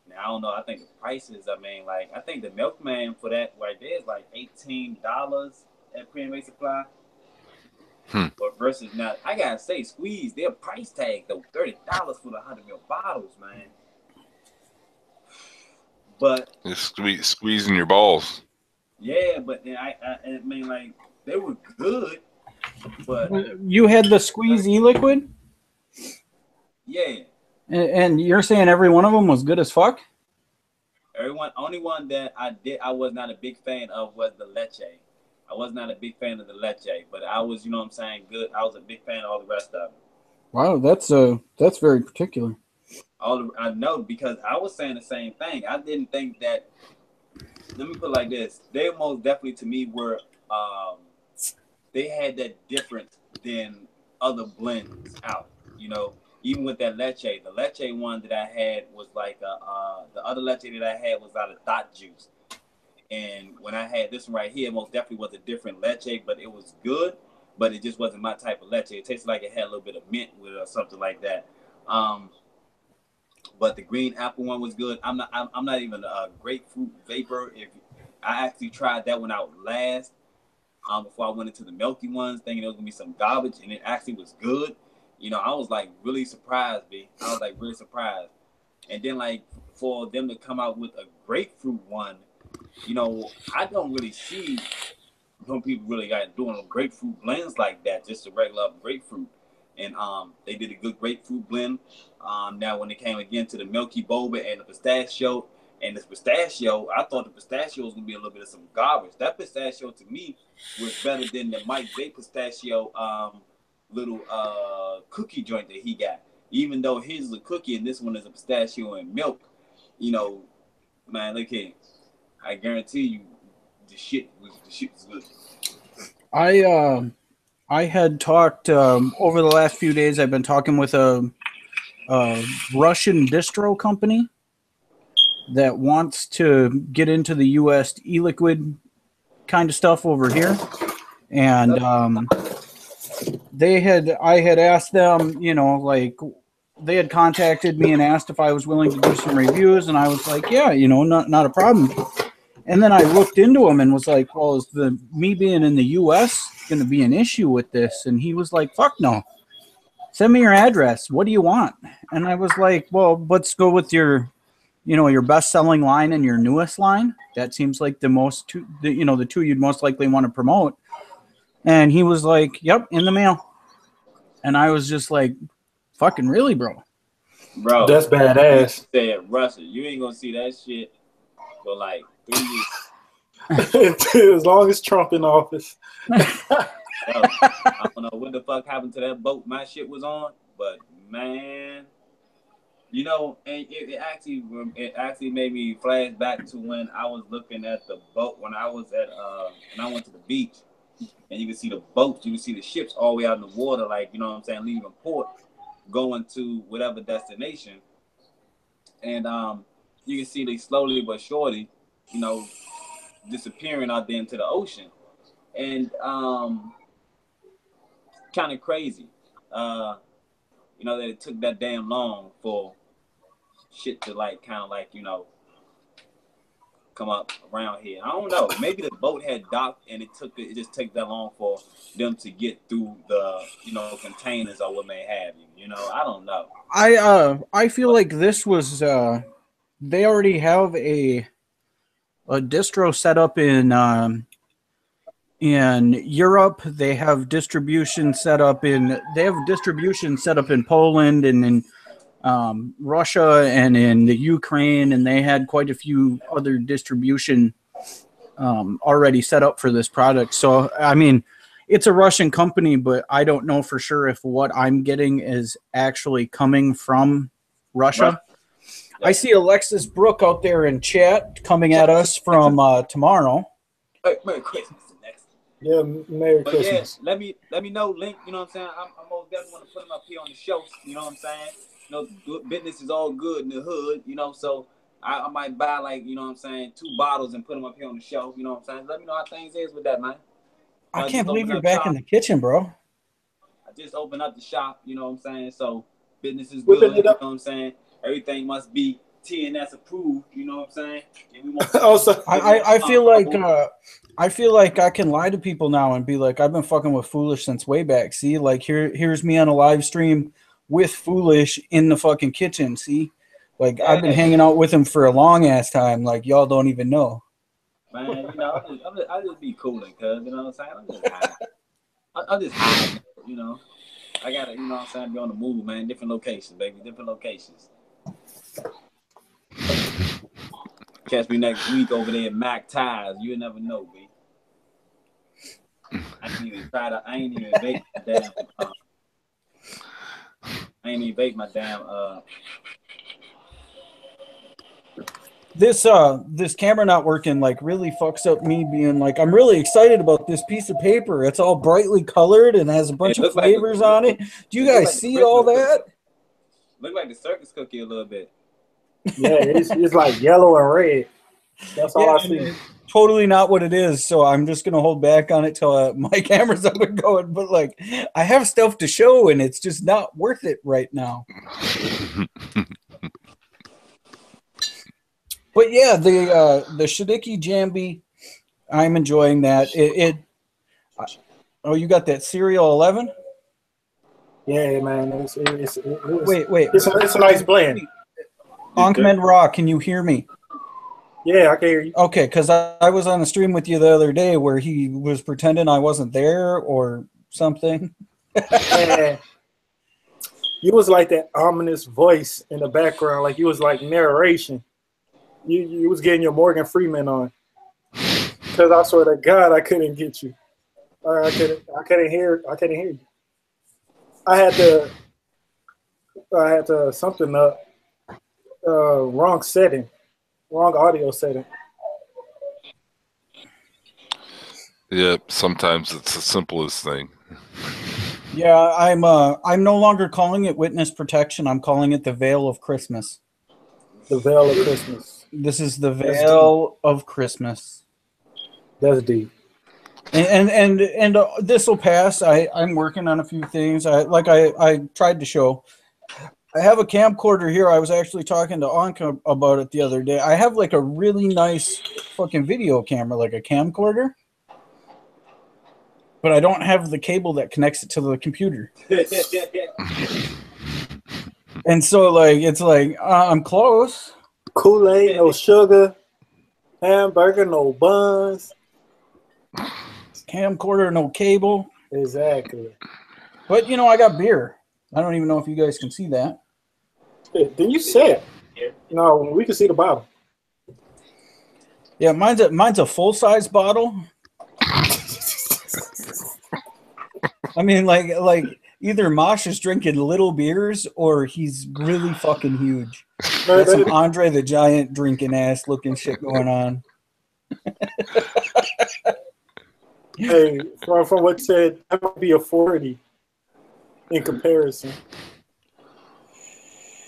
S4: Now, I don't know. I think the prices, I think the Milkman for that right there is like $18 at Premium Supply. But versus now, I gotta say, Squeeze, their price tag though, $30 for the 100 ml bottles, man. But
S3: squeezing your balls.
S4: Yeah, but then I mean, like, they were good, but
S1: you had the Squeeze e-liquid.
S4: Yeah.
S1: And you're saying every one of them was good as fuck?
S4: Only one that I was not a big fan of was the Leche. I was not a big fan of the Leche, but I was, good. I was a big fan of all the rest of them.
S1: Wow, that's very particular.
S4: I know, because I was saying the same thing. I didn't think that. Let me put it like this: they most definitely, to me, were they had that difference than other blends out. Even with that Leche, the Leche one that I had was like the other Leche that I had was out of Dot Juice. And when I had this one right here, most definitely was a different Leche, but it was good. but it just wasn't my type of leche. It tasted like it had a little bit of mint with it or something like that. But the green apple one was good. I'm not even a grapefruit vapor. If I actually tried that one out last, before I went into the milky ones, thinking it was gonna be some garbage, and it actually was good. You know, I was like really surprised, B. I was like really surprised. And then like for them to come out with a grapefruit one, you know, I don't really see some people really got doing grapefruit blends like that, just a regular grapefruit. And they did a good grapefruit blend. Now when it came again to the milky boba and the pistachio, I thought the pistachio was gonna be a little bit of some garbage. That pistachio to me was better than the Mike J pistachio little cookie joint that he got. Even though his is a cookie and this one is a pistachio and milk, you know, man, look here. I guarantee you, the shit was good.
S1: I had talked over the last few days. I've been talking with a Russian distro company that wants to get into the U.S. e-liquid kind of stuff over here, and I had asked them, you know, like they had contacted me and asked if I was willing to do some reviews, and I was like, yeah, you know, not a problem. And then I looked into him and was like, well, is me being in the U.S. going to be an issue with this? And he was like, fuck no. Send me your address. What do you want? And I was like, well, let's go with your, you know, your best-selling line and your newest line. That seems like the two you'd most likely want to promote. And he was like, yep, in the mail. And I was just like, fucking really, bro?
S5: Bro, that's badass.
S4: Said Russia, you ain't going to see that shit for like 3 years.
S5: As long as Trump in office.
S4: Yo, I don't know what the fuck happened to that boat my shit was on, but man, you know, and it actually made me flash back to when I was looking at the boat when I was at when I went to the beach, and you can see the boats, you can see the ships all the way out in the water, like, you know what I'm saying, leaving port, going to whatever destination, and you can see they slowly but surely, you know, disappearing out there into the ocean. And kind of crazy, you know, that it took that damn long for shit to like kind of like, you know, come up around here. I don't know. Maybe the boat had docked and it just took that long for them to get through the, you know, containers or what may have you. You know, I don't know.
S1: I feel like this was they already have a distro set up in Europe. They have distribution set up in Poland and in Russia and in the Ukraine, and they had quite a few other distribution already set up for this product. So I mean, it's a Russian company, but I don't know for sure if what I'm getting is actually coming from Russia. I see Alexis Brooke out there in chat coming at us from tomorrow.
S4: Merry Christmas.
S5: Yeah, Merry Christmas.
S4: Yeah, let me know, Link. You know what I'm saying? I'm most definitely want to put him up here on the show. You know what I'm saying? You know, business is all good in the hood. You know, so I might buy like, you know what I'm saying, 2 bottles and put them up here on the show. You know what I'm saying? Let me know how things is with that, man.
S1: I can't believe you're back in the kitchen, bro.
S4: I just opened up the shop. You know what I'm saying? So business is good. You know what I'm saying? Everything must be TNS approved. You know what I'm saying?
S1: I feel like I can lie to people now and be like, I've been fucking with Foolish since way back. See, like here's me on a live stream with Foolish in the fucking kitchen. See, like I've been hanging out with him for a long ass time. Like y'all don't even know.
S4: Man, you know, I'll just be cooling, cuz, you know what I'm saying? I'm just high, you know. I gotta, you know what I'm saying, be on the move, man. Different locations, baby. Different locations. Catch me next week over there at Mac Tires. You'll never know, B. I ain't even bake my damn
S1: This camera not working like really fucks up me being like, I'm really excited about this piece of paper. It's all brightly colored and has a bunch of flavors on it. Do you guys see all that?
S4: Look like the circus cookie a little bit.
S5: Yeah, it's like yellow and red. That's all I see.
S1: Totally not what it is. So I'm just gonna hold back on it till my camera's up and going. But like, I have stuff to show, and it's just not worth it right now. But yeah, the Shideki Jambi, I'm enjoying that. Oh, you got that Serial 11?
S5: Yeah, man.
S1: Wait.
S5: It's a nice blend.
S1: Ankman Raw, can you hear me?
S5: Yeah, I can hear you.
S1: Okay, because I was on a stream with you the other day where he was pretending I wasn't there or something.
S5: Man, you was like that ominous voice in the background, like you was like narration. You was getting your Morgan Freeman on. Because I swear to God, I couldn't get you. I couldn't hear you. I had to something up. Wrong setting. Wrong audio setting.
S3: Yeah, sometimes it's the simplest thing.
S1: Yeah, I'm no longer calling it witness protection. I'm calling it the veil of Christmas.
S5: The veil of Christmas.
S1: This is the veil of Christmas.
S5: That's deep.
S1: And this will pass. I'm working on a few things. I tried to show. I have a camcorder here. I was actually talking to Anka about it the other day. I have like a really nice fucking video camera, like a camcorder. But I don't have the cable that connects it to the computer. And so like it's like I'm close.
S5: Kool-Aid, no sugar, hamburger, no buns.
S1: Camcorder, no cable.
S5: Exactly.
S1: But you know, I got beer. I don't even know if you guys can see that.
S5: Then you said, no, we can see the bottle.
S1: Yeah, mine's a full-size bottle. I mean, like either Mosh is drinking little beers or he's really fucking huge. That's some Andre the Giant drinking ass looking shit going on.
S5: Hey, from what said, that might be a 40 in comparison.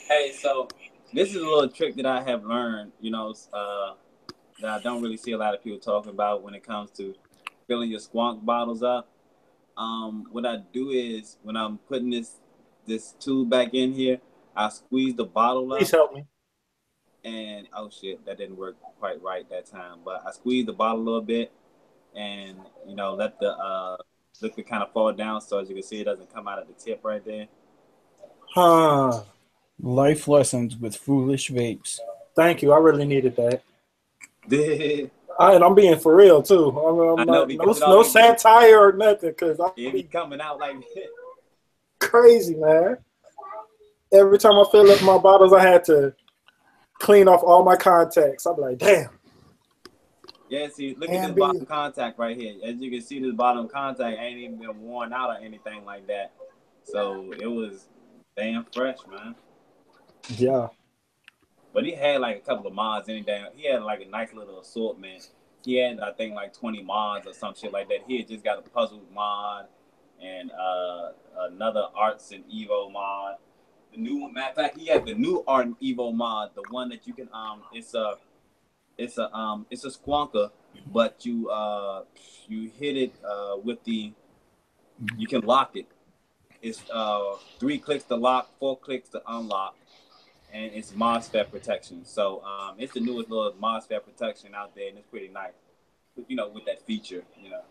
S4: Hey, so this is a little trick that I have learned, you know, that I don't really see a lot of people talking about when it comes to filling your squonk bottles up. What I do is when I'm putting this tube back in here, I squeeze the bottle up.
S5: Please help me.
S4: And oh shit, that didn't work quite right that time. But I squeeze the bottle a little bit, and you know, let the liquid kind of fall down, so as you can see, it doesn't come out at the tip right there.
S5: Huh.
S1: Life lessons with foolish vapes.
S5: Thank you. I really needed that.
S4: And
S5: I'm being for real too. I'm not, no satire or nothing, because I'm
S4: be coming out like
S5: crazy, man. Every time I fill up my bottles, I had to clean off all my contacts. I'm like, damn.
S4: Yeah, see, look at this bottom contact right here. As you can see, this bottom contact ain't even been worn out or anything like that. So it was damn fresh, man.
S5: Yeah.
S4: But he had like a couple of mods in it. He had like a nice little assortment. He had, I think, like 20 mods or some shit like that. He had just got a puzzle mod and another Arts and Evo mod. The new one, matter of fact, he had the new Art and Evo mod, the one that you can it's a squonker, but you hit it with the, you can lock it. It's 3 clicks to lock, 4 clicks to unlock, and it's MOSFET protection. So it's the newest little MOSFET protection out there, and it's pretty nice, you know, with that feature, you know.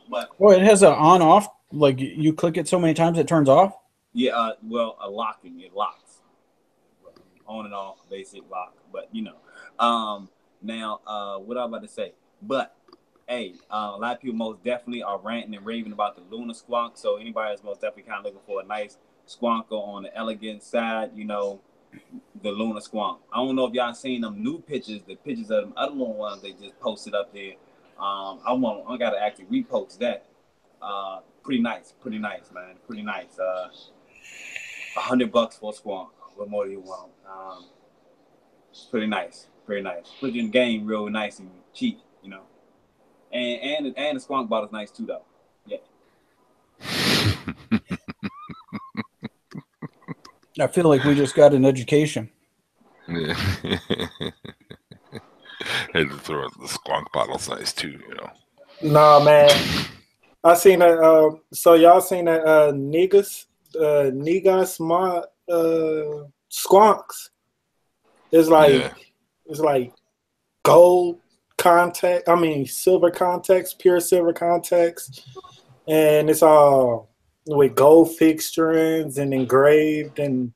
S4: But
S1: it has an on-off. Like you click it so many times it turns off.
S4: Yeah, well, a locking, it locks on and off, basic lock. But you know, now what I'm about to say. But hey, a lot of people most definitely are ranting and raving about the Luna Squonk. So anybody that's most definitely kind of looking for a nice squonker on the elegant side, you know, the Luna Squonk. I don't know if y'all seen them new pictures, the pictures of them other little ones they just posted up there. I gotta actually repost that. Pretty nice, man. Pretty nice. $100 for a squonk. What more do you want? It's pretty nice. Put you in the game real nice and cheap, you know. And the squonk bottle's nice too, though. Yeah.
S1: I feel like we just got an education.
S3: Yeah. Had to throw the squonk bottle size too, you know.
S5: Nah, man. I seen that. So y'all seen that Negus squonks? It's like gold contact. I mean, silver contacts, pure silver contacts, and it's all with gold fixturings and engraved and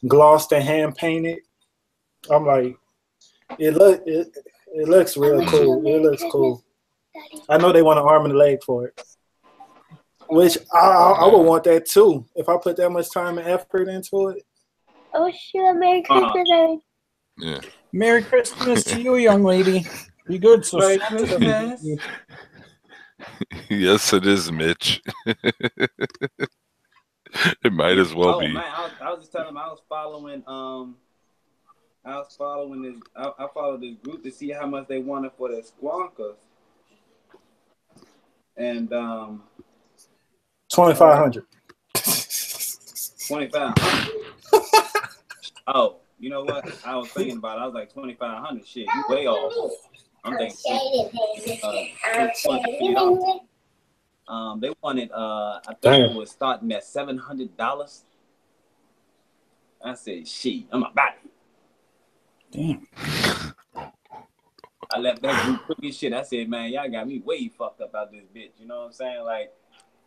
S5: glossed and hand painted. I'm like, it looks real cool. It looks cool. I know they want an arm and a leg for it, which I would want that too if I put that much time and effort into it.
S6: Oh sure, Merry Christmas.
S3: Yeah.
S1: Merry Christmas to you, young lady. Be good. So
S4: Merry Christmas.
S3: Yes, it is, Mitch. It might as well be.
S4: Man, I was just telling him I was following this. I followed this group to see how much they wanted for the squonkers, and
S5: 2,500.
S4: 2,500. Oh, you know what? I was thinking about it. I was like 2,500. Shit, you way off. I'm thinking. They wanted. I think it was starting at $700. I said, "Shit, I'm about it."
S1: Damn.
S4: I left that group quick as shit. I said, "Man, y'all got me way fucked up out this bitch." You know what I'm saying? Like,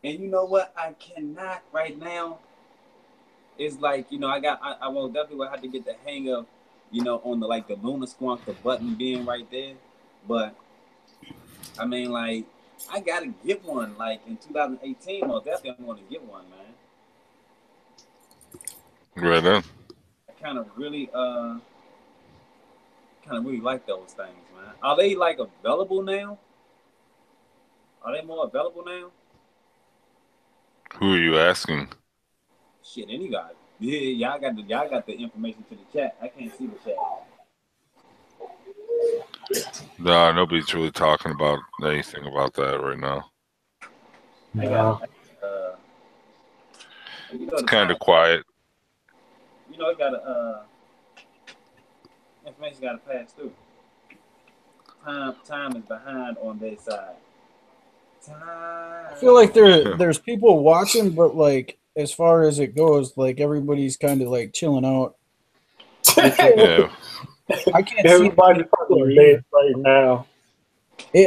S4: and you know what? I cannot right now. It's like, you know, I will definitely have to get the hang of, you know, on the Luna Squonk, the button being right there. But I mean, like, I gotta get one. Like in 2018, most definitely I'm gonna get one, man.
S3: Right on.
S4: I kind of really like those things, man. Are they like available now? Are they more available now?
S3: Who are you asking?
S4: Shit, any guy. Yeah, y'all got the information to the chat. I can't see the chat.
S3: No, nobody's really talking about anything about that right now. It's kind of quiet.
S4: You know, it got information got to pass through. Time is behind on their side.
S1: I feel like there's people watching, but like as far as it goes, like everybody's kind of like chilling out.
S3: Yeah.
S1: I can't
S5: Everybody's fucking dead right now.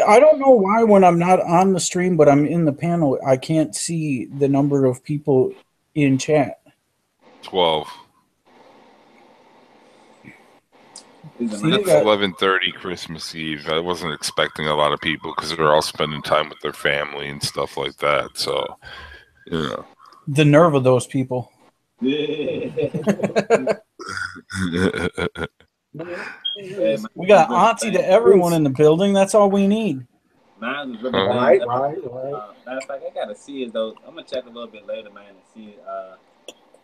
S1: I don't know why when I'm not on the stream, but I'm in the panel, I can't see the number of people in chat.
S3: 12. It's 11:30 Christmas Eve. I wasn't expecting a lot of people because they're all spending time with their family and stuff like that. So, you know.
S1: The nerve of those people.
S4: Yeah.
S1: We got auntie to everyone in the building. That's all we need.
S4: Mine was really
S5: right.
S4: Matter of fact, I gotta see it though. I'm gonna check a little bit later, man, and see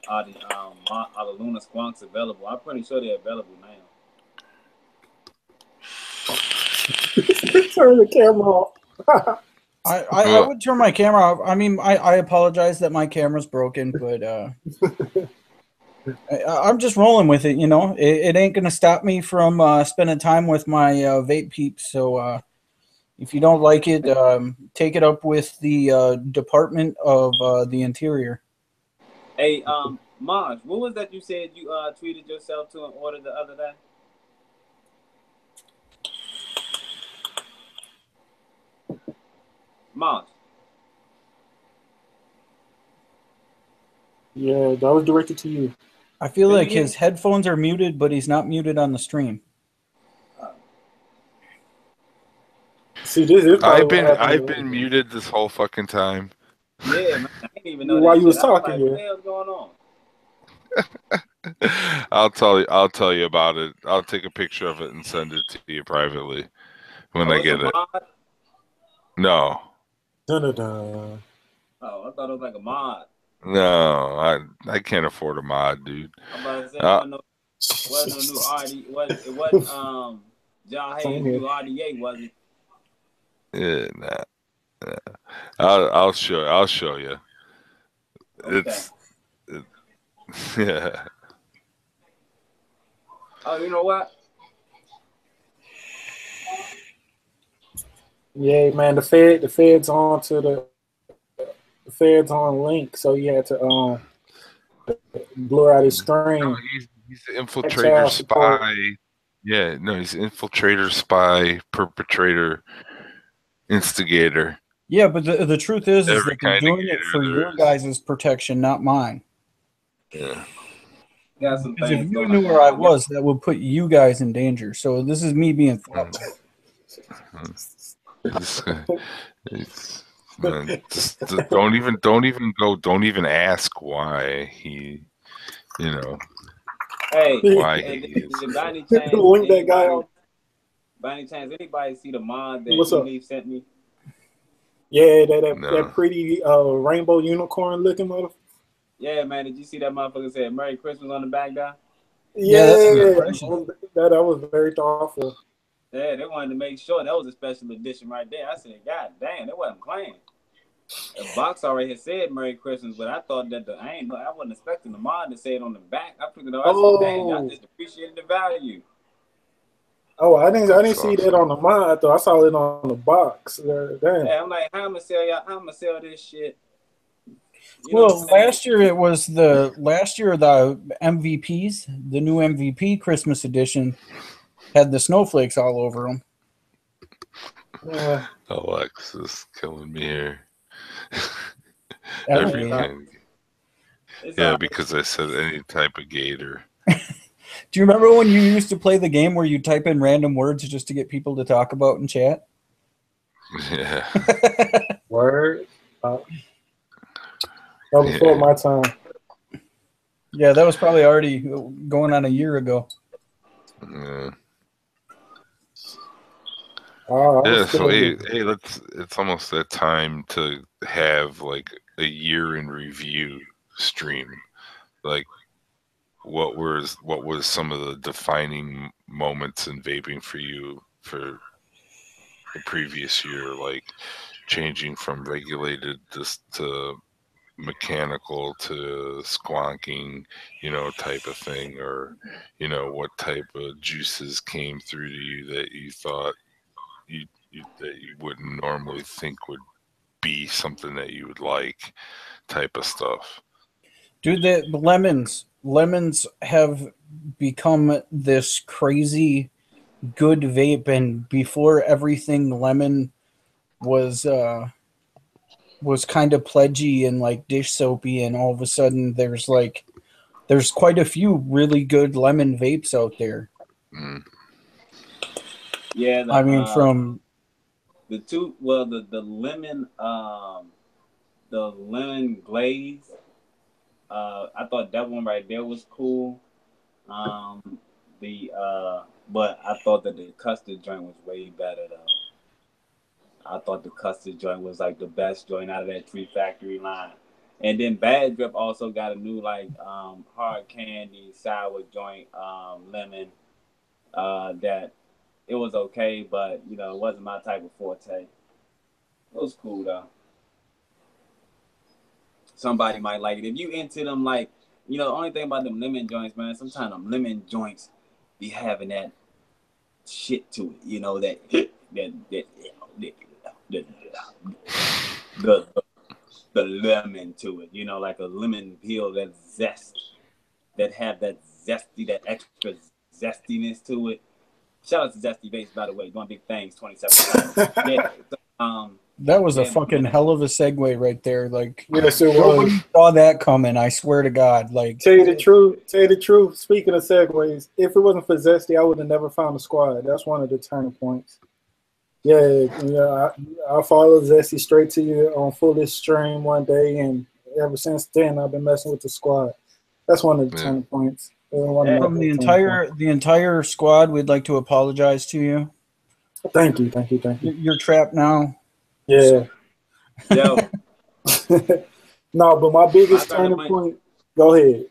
S4: are the Luna Squonks available. I'm pretty sure they're available now.
S5: Turn the camera off.
S1: I would turn my camera off. I mean, I apologize that my camera's broken, but I'm just rolling with it, you know. It ain't going to stop me from spending time with my vape peeps. So if you don't like it, take it up with the Department of the Interior.
S4: Hey, Maj, what was that you said you tweeted yourself to an order the other day? Maj.
S5: Yeah, that was directed to you.
S1: I feel like his headphones are muted, but he's not muted on the stream.
S5: See, this is
S3: I've been muted this whole fucking time.
S4: Yeah, man, I didn't even know
S5: while
S4: that
S5: you was
S4: shit. I was
S5: talking.
S4: like, what the hell's going on?
S3: I'll tell you about it. I'll take a picture of it and send it to you privately when I get it.
S4: Mod?
S3: No.
S5: Dun-dun-dun.
S4: Oh, I thought it was like a mod.
S3: No, I can't afford a mod, dude.
S4: I'm about to say, wasn't no new RD. It wasn't John Hayes' new RDA, was it?
S3: Yeah, nah. I'll show you.
S4: Okay.
S3: Yeah.
S4: Oh, you know what?
S5: Yeah, man. The feds on to the feds on link, so you had to blur out his screen.
S3: No, he's the infiltrator spy. Yeah, no, he's infiltrator, spy, perpetrator, instigator.
S1: Yeah, but the truth is that they're doing it for your guys' protection, not mine.
S3: Yeah.
S4: Got some
S1: Because
S4: things
S1: if you
S4: going
S1: knew where I
S4: on.
S1: was, that would put you guys in danger. So this is me being thoughtful.
S3: Just don't even ask why he, you know.
S4: Hey,
S3: why he is.
S4: did by any chance,
S5: Link that guy on.
S4: By any chance, anybody see the mod that Leaf sent me?
S5: Yeah, that pretty rainbow unicorn looking motherfucker.
S4: Yeah, man. Did you see that motherfucker said "Merry Christmas" on the back guy?
S5: Yeah, that was very thoughtful.
S4: Yeah, they wanted to make sure that was a special edition right there. I said, God damn, they wasn't playing. The box already had said "Merry Christmas," but I thought that I wasn't expecting the mod to say it on the back. I figured, I said, dang, I just appreciated the value.
S5: Oh, I didn't see that on the mod though. I saw it on the box. Damn.
S4: Yeah, I'm like, how I'm gonna sell this shit.
S1: Well, last year the MVPs, the new MVP Christmas edition, had the snowflakes all over them.
S3: Alexa's killing me here. Yeah, because I said any type of gator.
S1: Do you remember when you used to play the game where you type in random words just to get people to talk about in chat?
S3: Yeah.
S5: Word. That was before my time.
S1: Yeah, that was probably already going on a year ago.
S3: Yeah.
S5: So
S3: it's almost that time to have like a year in review stream. Like what was some of the defining moments in vaping for you for the previous year, like changing from regulated to mechanical to squonking, type of thing, or what type of juices came through to you that you thought that you wouldn't normally think would be something that you would like, type of stuff.
S1: Dude, the lemons have become this crazy good vape, and before everything lemon was kind of pledgy and like dish soapy, and all of a sudden there's quite a few really good lemon vapes out there.
S4: Yeah,
S1: I mean, from
S4: the lemon glaze. I thought that one right there was cool. But I thought that the custard joint was way better though. I thought the custard joint was like the best joint out of that Tree Factory line. And then Bad Drip also got a new hard candy sour joint, lemon. That it was okay, but it wasn't my type of forte. It was cool though. Somebody might like it. If you into them, the only thing about them lemon joints, man, sometimes them lemon joints be having that shit to it, the lemon to it, like a lemon peel, that zest, that have that zesty, that extra zestiness to it. Shout out to Zesty Vapes, by the way, doing big things, 27. Yeah.
S1: That was a fucking hell of a segue right there. Like,
S5: yes, it
S1: nobody saw that coming. I swear to God. Like,
S5: tell you the truth. Speaking of segues, if it wasn't for Zesty, I would have never found the squad. That's one of the turning points. Yeah, I followed Zesty straight to you on Foolish stream one day, and ever since then, I've been messing with the squad. That's one of the turning points.
S1: From the entire squad, we'd like to apologize to you.
S5: Thank you.
S1: You're trapped now.
S5: Yeah.
S4: Yo.
S5: No, but my biggest turning point. Go ahead.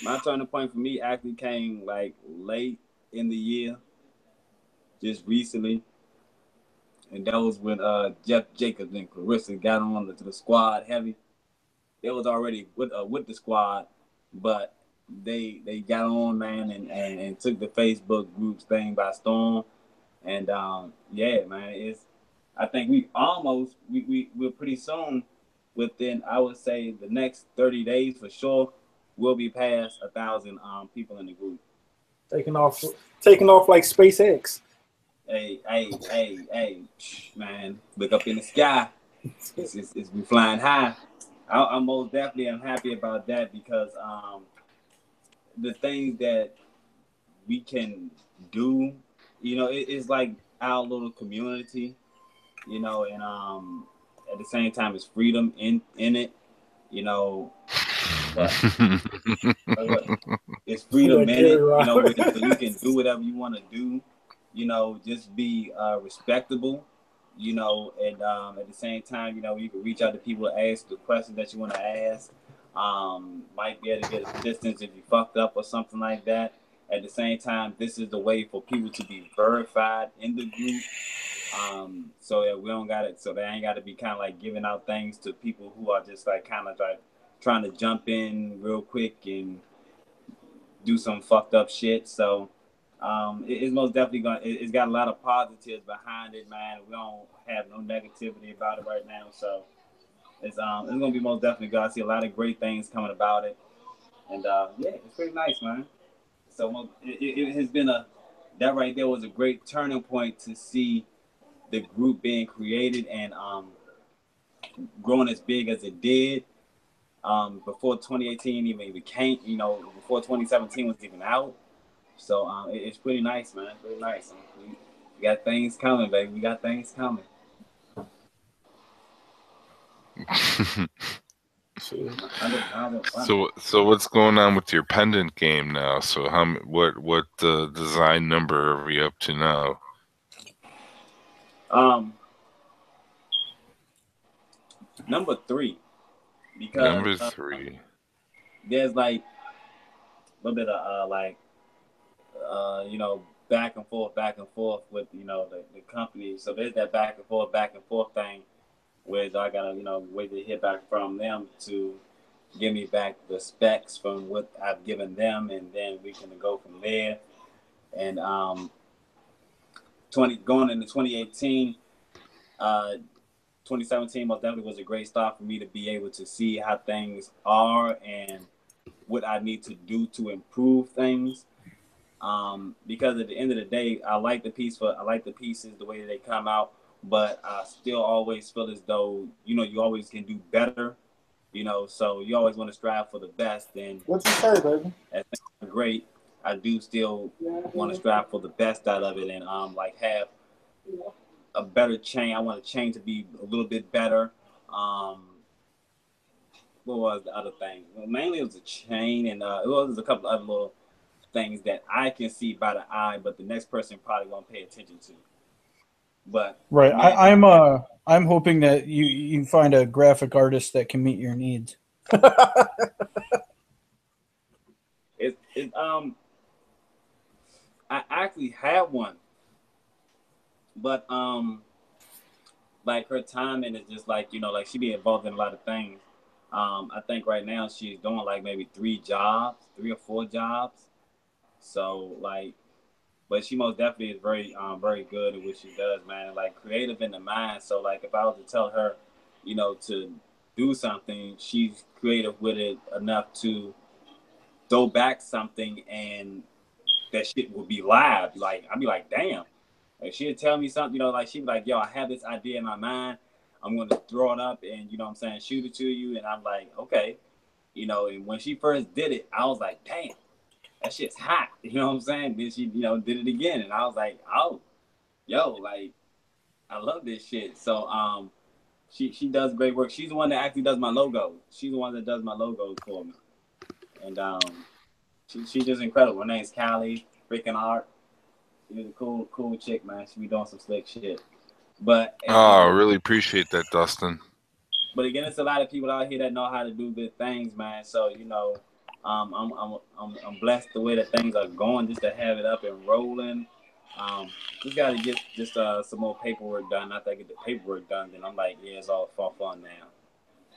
S4: My turning point for me actually came late in the year, just recently, and that was when Jeff Jacobs and Clarissa got on to the squad heavy. They was already with the squad, but they got on, man, and took the Facebook groups thing by storm. And yeah, man, I think we're pretty soon, within, I would say, the next 30 days for sure, we'll be past 1,000 people in the group.
S5: Taking off like SpaceX.
S4: Hey, man, look up in the sky. It's we flying high. I'm most definitely am happy about that because the things that we can do, it's like our little community, and at the same time, it's freedom in it, but it's freedom in it, where you can do whatever you want to do, just be respectable, and at the same time, you can reach out to people and ask the questions that you want to ask. Might be able to get assistance if you fucked up or something like that. At the same time, this is the way for people to be verified in the group. So that we don't got it, so they ain't got to be kind of like giving out things to people who are just like kind of like trying to jump in real quick and do some fucked up shit. So it's most definitely it's got a lot of positives behind it, man. We don't have no negativity about it right now, so it's gonna be most definitely good. I see a lot of great things coming about it, and yeah, it's pretty nice, man. So it has been that right there was a great turning point to see the group being created and growing as big as it did. Before 2018 even became, before 2017 was even out. So it's pretty nice, man. Pretty nice. We got things coming, baby. We got things coming.
S3: So what's going on with your pendant game now? So what design number are we up to now?
S4: Number 3. Because
S3: number 3.
S4: There's like a little bit of back and forth with the company. So there's that back and forth thing where I gotta wait to hear back from them to give me back the specs from what I've given them, and then we can go from there. And going into 2018, 2017 most definitely was a great start for me to be able to see how things are and what I need to do to improve things. Because at the end of the day, I like the pieces the way that they come out, but I still always feel as though you always can do better. So you always want to strive for the best. And
S5: what you say, baby?
S4: That's great. I do still want to strive for the best out of it, and have a better chain. I want a chain to be a little bit better. What was the other thing? Well, mainly it was a chain, and it was a couple other little things that I can see by the eye, but the next person probably won't pay attention to. But
S1: right, I'm hoping that you find a graphic artist that can meet your needs.
S4: I actually have one, but like her timing is just like she be involved in a lot of things. I think right now she's doing like maybe 3 or 4 jobs. So but she most definitely is very very good at what she does, man. Like creative in the mind. So like if I was to tell her, to do something, she's creative with it enough to throw back something and that shit will be live. Like I'd be like, damn. Like she'd tell me something, she'd be like, yo, I have this idea in my mind. I'm gonna throw it up and shoot it to you. And I'm like, okay. And when she first did it, I was like, damn, that shit's hot. You know what I'm saying? Then she, did it again. And I was like, oh, yo, like, I love this shit. So she does great work. She's the one that actually does my logo. She's the one that does my logos for me. And she's just incredible. Her name's Callie freaking Art. She's a cool chick, man. She be doing some slick shit. But
S3: I really appreciate that, Dustin.
S4: But again, it's a lot of people out here that know how to do good things, man. So I'm blessed the way that things are going, just to have it up and rolling. Just got to get just some more paperwork done. After I get the paperwork done, then I'm like, yeah, it's all fun now.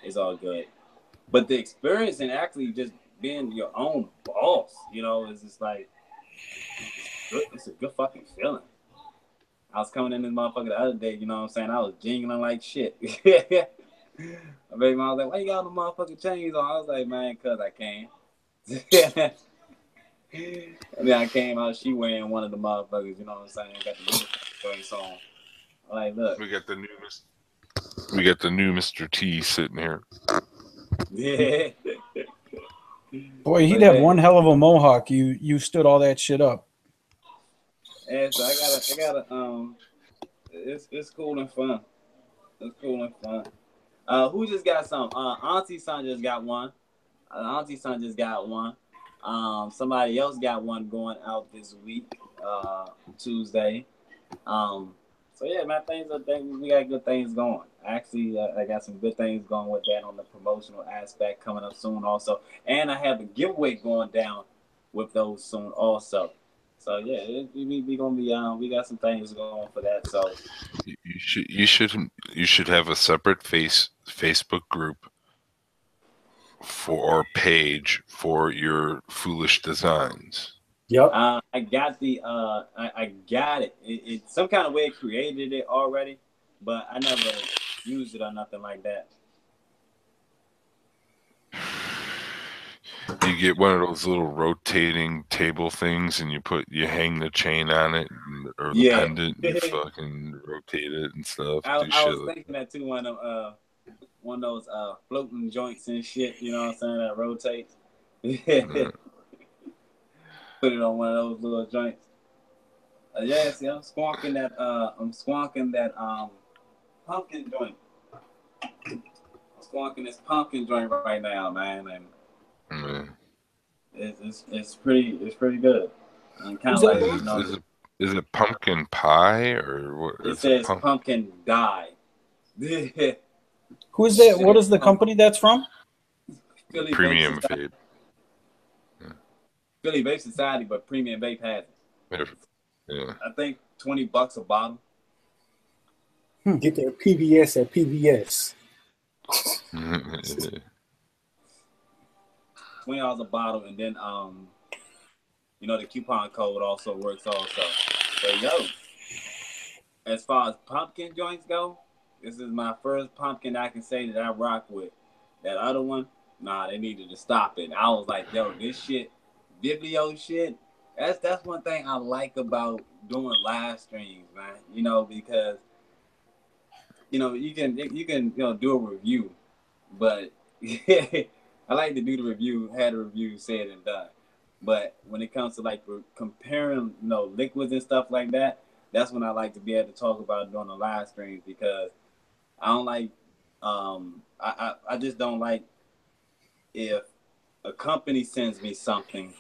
S4: It's all good. But the experience and actually just being your own boss, is just like, it's a good fucking feeling. I was coming in this motherfucker the other day, you know what I'm saying? I was jingling like shit. My baby mom was like, why you got the motherfucking chains on? I was like, man, cause I can. And then I came out, she wearing one of the motherfuckers, you know what I'm saying? Got the uniform on. I'm like, look.
S3: We got the new Mr. T sitting here.
S4: Yeah.
S1: Boy, he'd have one hell of a mohawk. You stood all that shit up.
S4: Yeah, so I gotta it's cool and fun. It's cool and fun. Who just got some? Auntie son just got one. Auntie son just got one. Somebody else got one going out this week, Tuesday. So yeah, man, we got good things going. Actually, I got some good things going with that on the promotional aspect coming up soon also. And I have a giveaway going down with those soon also. So yeah, we gonna be we got some things going for that. So
S3: you should have a separate Facebook group or page for your foolish designs.
S5: Yep.
S4: I got the I got it. It some kind of way created it already, but I never used it or nothing like that.
S3: You get one of those little rotating table things, and you hang the chain on it, or the pendant. You fucking rotate it and stuff.
S4: I was thinking that too. One of those floating joints and shit. You know what I'm saying? That rotates. Put it on one of those little joints. Yeah, see, I'm squonking that pumpkin joint. I'm squonking this pumpkin joint right now, man, and it's pretty good. And kind of like, you know,
S3: is it pumpkin pie or what?
S4: It says pumpkin dye.
S1: Who is that? What is the company that's from?
S4: Philly
S3: Premium Vape.
S4: Philly Vape Society, but Premium Vape has it.
S3: Yeah.
S4: I think $20 a bottle.
S5: Get that PBS at PBS.
S4: $20 a bottle, and then you know, the coupon code also works also. But yo, as far as pumpkin joints go, this is my first pumpkin I can say that I rock with. That other one, nah, they needed to stop it. I was like, yo, this shit, Biblio shit, that's one thing I like about doing live streams, man. You know, because you know, you can do a review, but I like to do the review, had a review said and done. But when it comes to like comparing, you know, liquids and stuff like that, that's when I like to be able to talk about it on the live streams, because I don't like I just don't like if a company sends me something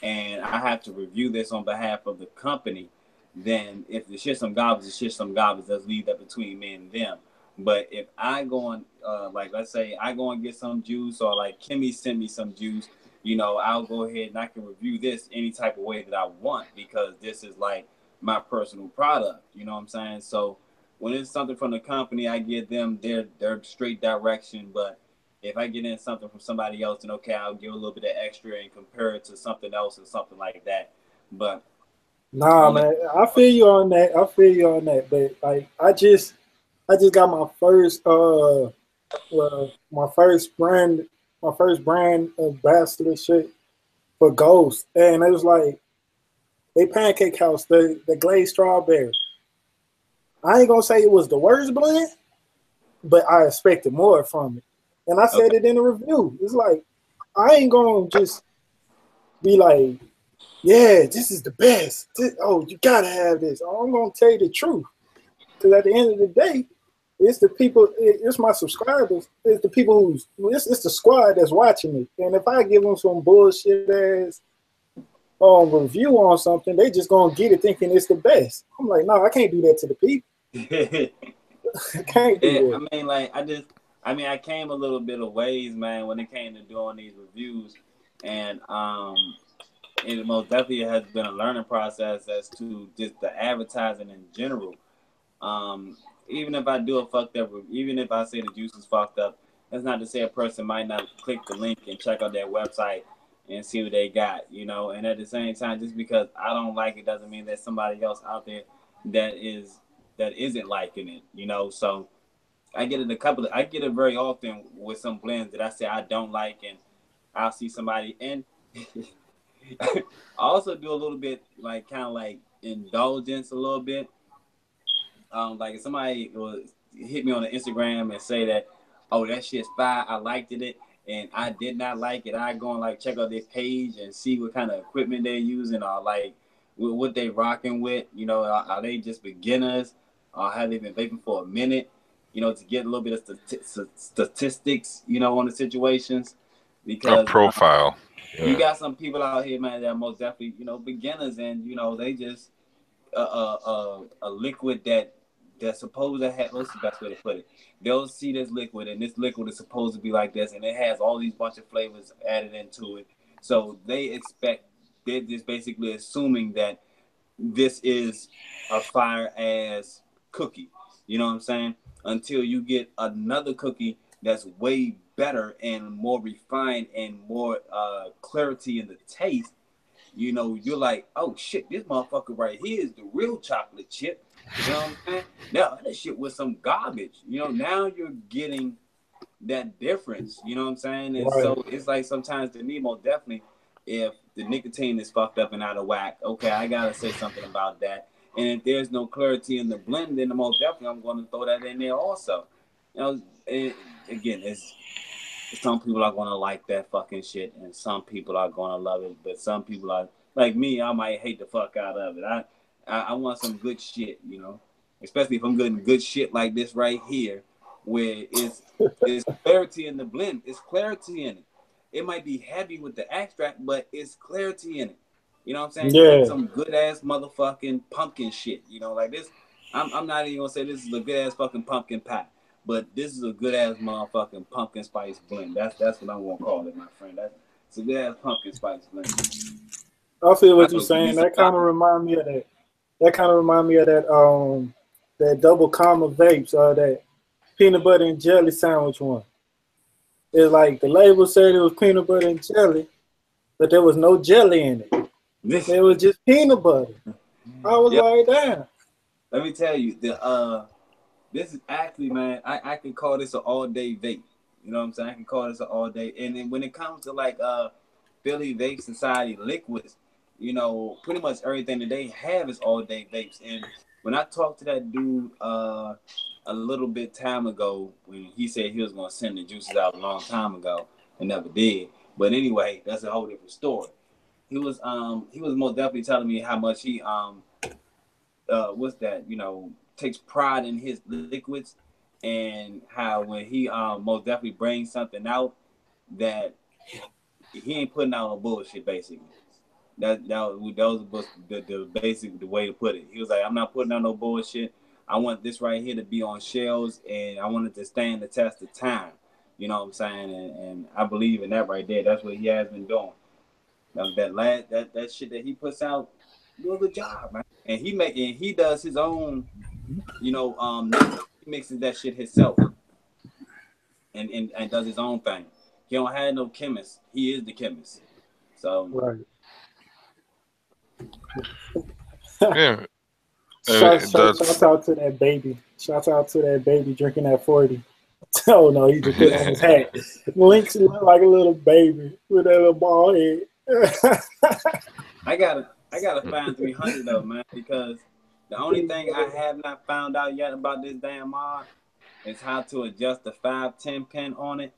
S4: and I have to review this on behalf of the company. Then if the shit's some garbage, the shit's some garbage. Let's leave that between me and them. But if I go on, like, let's say I go and get some juice, or like Kimmy sent me some juice, you know, I'll go ahead and I can review this any type of way that I want, because this is like my personal product. You know what I'm saying? So when it's something from the company, I give them their straight direction. But if I get in something from somebody else, then okay, I'll give a little bit of extra and compare it to something else or something like that. But
S5: nah, man, I feel you on that. But like, I just got my first brand ambassador shit for Ghost, and it was like they Pancake House, the glazed strawberry. I ain't gonna say it was the worst blend, but I expected more from it. And I said it in the review. It's like, I ain't gonna just be like, yeah, this is the best. You gotta have this. I'm gonna tell you the truth. Because at the end of the day, it's the people, it's my subscribers, it's the people it's the squad that's watching it. And if I give them some bullshit ass review on something, they just gonna get it thinking it's the best. I'm like, no, I can't do that to the people. I can't do that.
S4: I mean, like, I came a little bit of ways, man, when it came to doing these reviews. And it most definitely has been a learning process as to just the advertising in general. Even if I do a fucked up, even if I say the juice is fucked up, that's not to say a person might not click the link and check out their website and see what they got, you know. And at the same time, just because I don't like it doesn't mean that somebody else out there that isn't liking it, you know. So I get it I get it very often with some blends that I say I don't like, and I'll see somebody, and I also do a little bit like kind of like indulgence a little bit. Like if somebody will hit me on the Instagram and say that, oh, that shit's fire, I liked it, and I did not like it, I go and like check out their page and see what kind of equipment they're using, or like what they rocking with. You know, are they just beginners, or have they been vaping for a minute? You know, to get a little bit of statistics, you know, on the situations, because
S3: a profile.
S4: You got some people out here, man, that are most definitely, you know, beginners, and you know, they just a liquid that's supposed to have, what's the best way to put it? They'll see this liquid, and this liquid is supposed to be like this, and it has all these bunch of flavors added into it. So they're just basically assuming that this is a fire ass cookie. You know what I'm saying? Until you get another cookie that's way better and more refined and more clarity in the taste, you know, you're like, oh shit, this motherfucker right here is the real chocolate chip. You know what I'm saying? Now that shit was some garbage. You know, now you're getting that difference. You know what I'm saying? And so it's like sometimes to me, most definitely, if the nicotine is fucked up and out of whack, okay, I gotta say something about that. And if there's no clarity in the blend, then most definitely I'm going to throw that in there also. You know, again, it's some people are gonna like that fucking shit, and some people are gonna love it. But some people are like me. I might hate the fuck out of it. I want some good shit, you know. Especially if I'm getting good shit like this right here, where it's clarity in the blend. It's clarity in it. It might be heavy with the extract, but it's clarity in it. You know what I'm saying?
S5: Yeah.
S4: It's some good ass motherfucking pumpkin shit. You know, like this. I'm not even gonna say this is a good ass fucking pumpkin pie. But this is a good ass motherfucking pumpkin spice blend. That's what I'm gonna call it, my friend. It's a good ass pumpkin spice blend.
S5: I feel what you're saying. That kind of remind me of that. That kind of remind me of that double comma vapes, that peanut butter and jelly sandwich one. It's like the label said it was peanut butter and jelly, but there was no jelly in it. It was just peanut butter. I was like, damn.
S4: Let me tell you, this is actually, man, I can call this an all-day vape. You know what I'm saying? I can call this an all-day. And then when it comes to like Philly Vape Society liquids, you know, pretty much everything that they have is all-day vapes. And when I talked to that dude a little bit time ago, when he said he was going to send the juices out a long time ago and never did. But anyway, that's a whole different story. He was most definitely telling me how much he what's that, you know, takes pride in his liquids, and how when he most definitely brings something out, that he ain't putting out no bullshit. Basically, that was the basic the way to put it. He was like, I'm not putting out no bullshit. I want this right here to be on shelves, and I want it to stand the test of time. You know what I'm saying? And I believe in that right there. That's what he has been doing. That shit that he puts out, do a good job, man. And he does his own, you know, he mixes that shit himself, and does his own thing. He don't have no chemist. He is the chemist. So
S5: right.
S3: Yeah.
S5: Shout out to that baby. Shout out to that baby drinking that 40. Oh no, he just put on his hat. Lynx look like a little baby with that little bald head.
S4: I gotta find 300 of them, man, because the only thing I have not found out yet about this damn mod is how to adjust the 510 pin on it.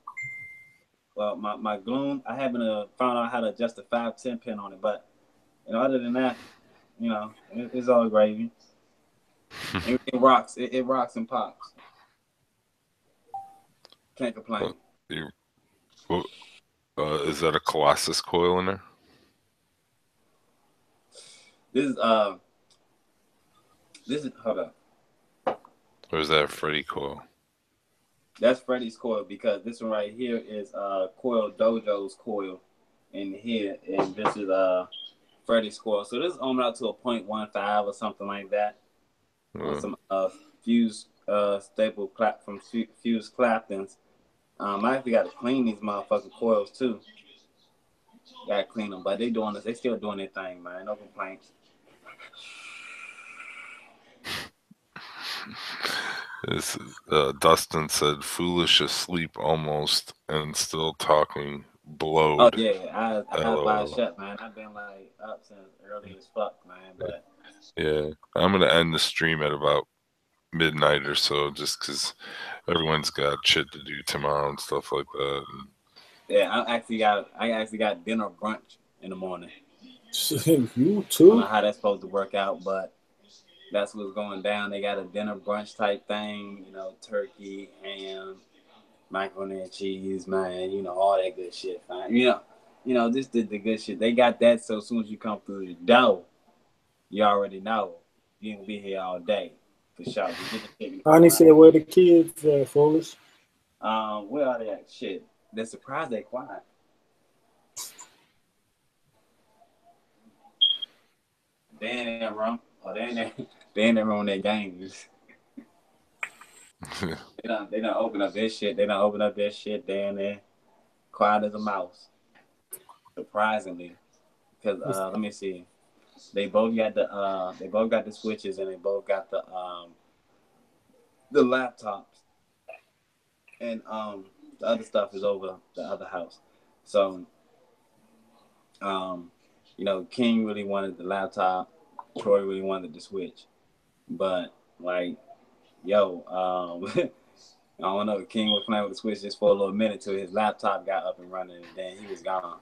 S4: Well, my Gloom, I haven't found out how to adjust the 510 pin on it, but you know, other than that, you know, it's all gravy. It rocks. It rocks and pops. Can't complain.
S3: Is that a Colossus coil in there?
S4: This is hold up.
S3: Or is that a Freddy coil?
S4: That's Freddy's coil, because this one right here is Coil Dojo's coil in here, and this is Freddy's coil. So this is almost out to a 0.15 or something like that. Some fused staple clap from fused Claptons. I actually got to clean these motherfucking coils too. Got to clean them, but they still doing their thing, man. No complaints.
S3: This, Dustin said, "Foolish asleep almost and still talking." Blowed.
S4: Oh yeah, I was by shut, man. I've been like up since early as fuck, man. But
S3: yeah, I'm gonna end the stream at about midnight or so, just because everyone's got shit to do tomorrow and stuff like that.
S4: Yeah, I actually got dinner brunch in the morning.
S5: You
S4: I
S5: too?
S4: don't know how that's supposed to work out, but that's what's going down. They got a dinner brunch type thing, you know, turkey, ham, macaroni and cheese, man, you know, all that good shit, fine. You know, this did the good shit. They got that, so as soon as you come through the door, you already know you can be here all day for sure.
S5: Honey said, "Where the kids at, foolish?"
S4: Where are they at? Shit, they're surprised they quiet. They in their room. Oh, they in their room. Their games. They don't open up this shit. They don't open up their shit. They in there, quiet as a mouse. Surprisingly, because let me see, they both got the switches and they both got the laptops, and the other stuff is over the other house. So you know, King really wanted the laptop. Troy really wanted the Switch. But, like, yo, I don't know. King was playing with the Switch just for a little minute till his laptop got up and running, and then he was gone.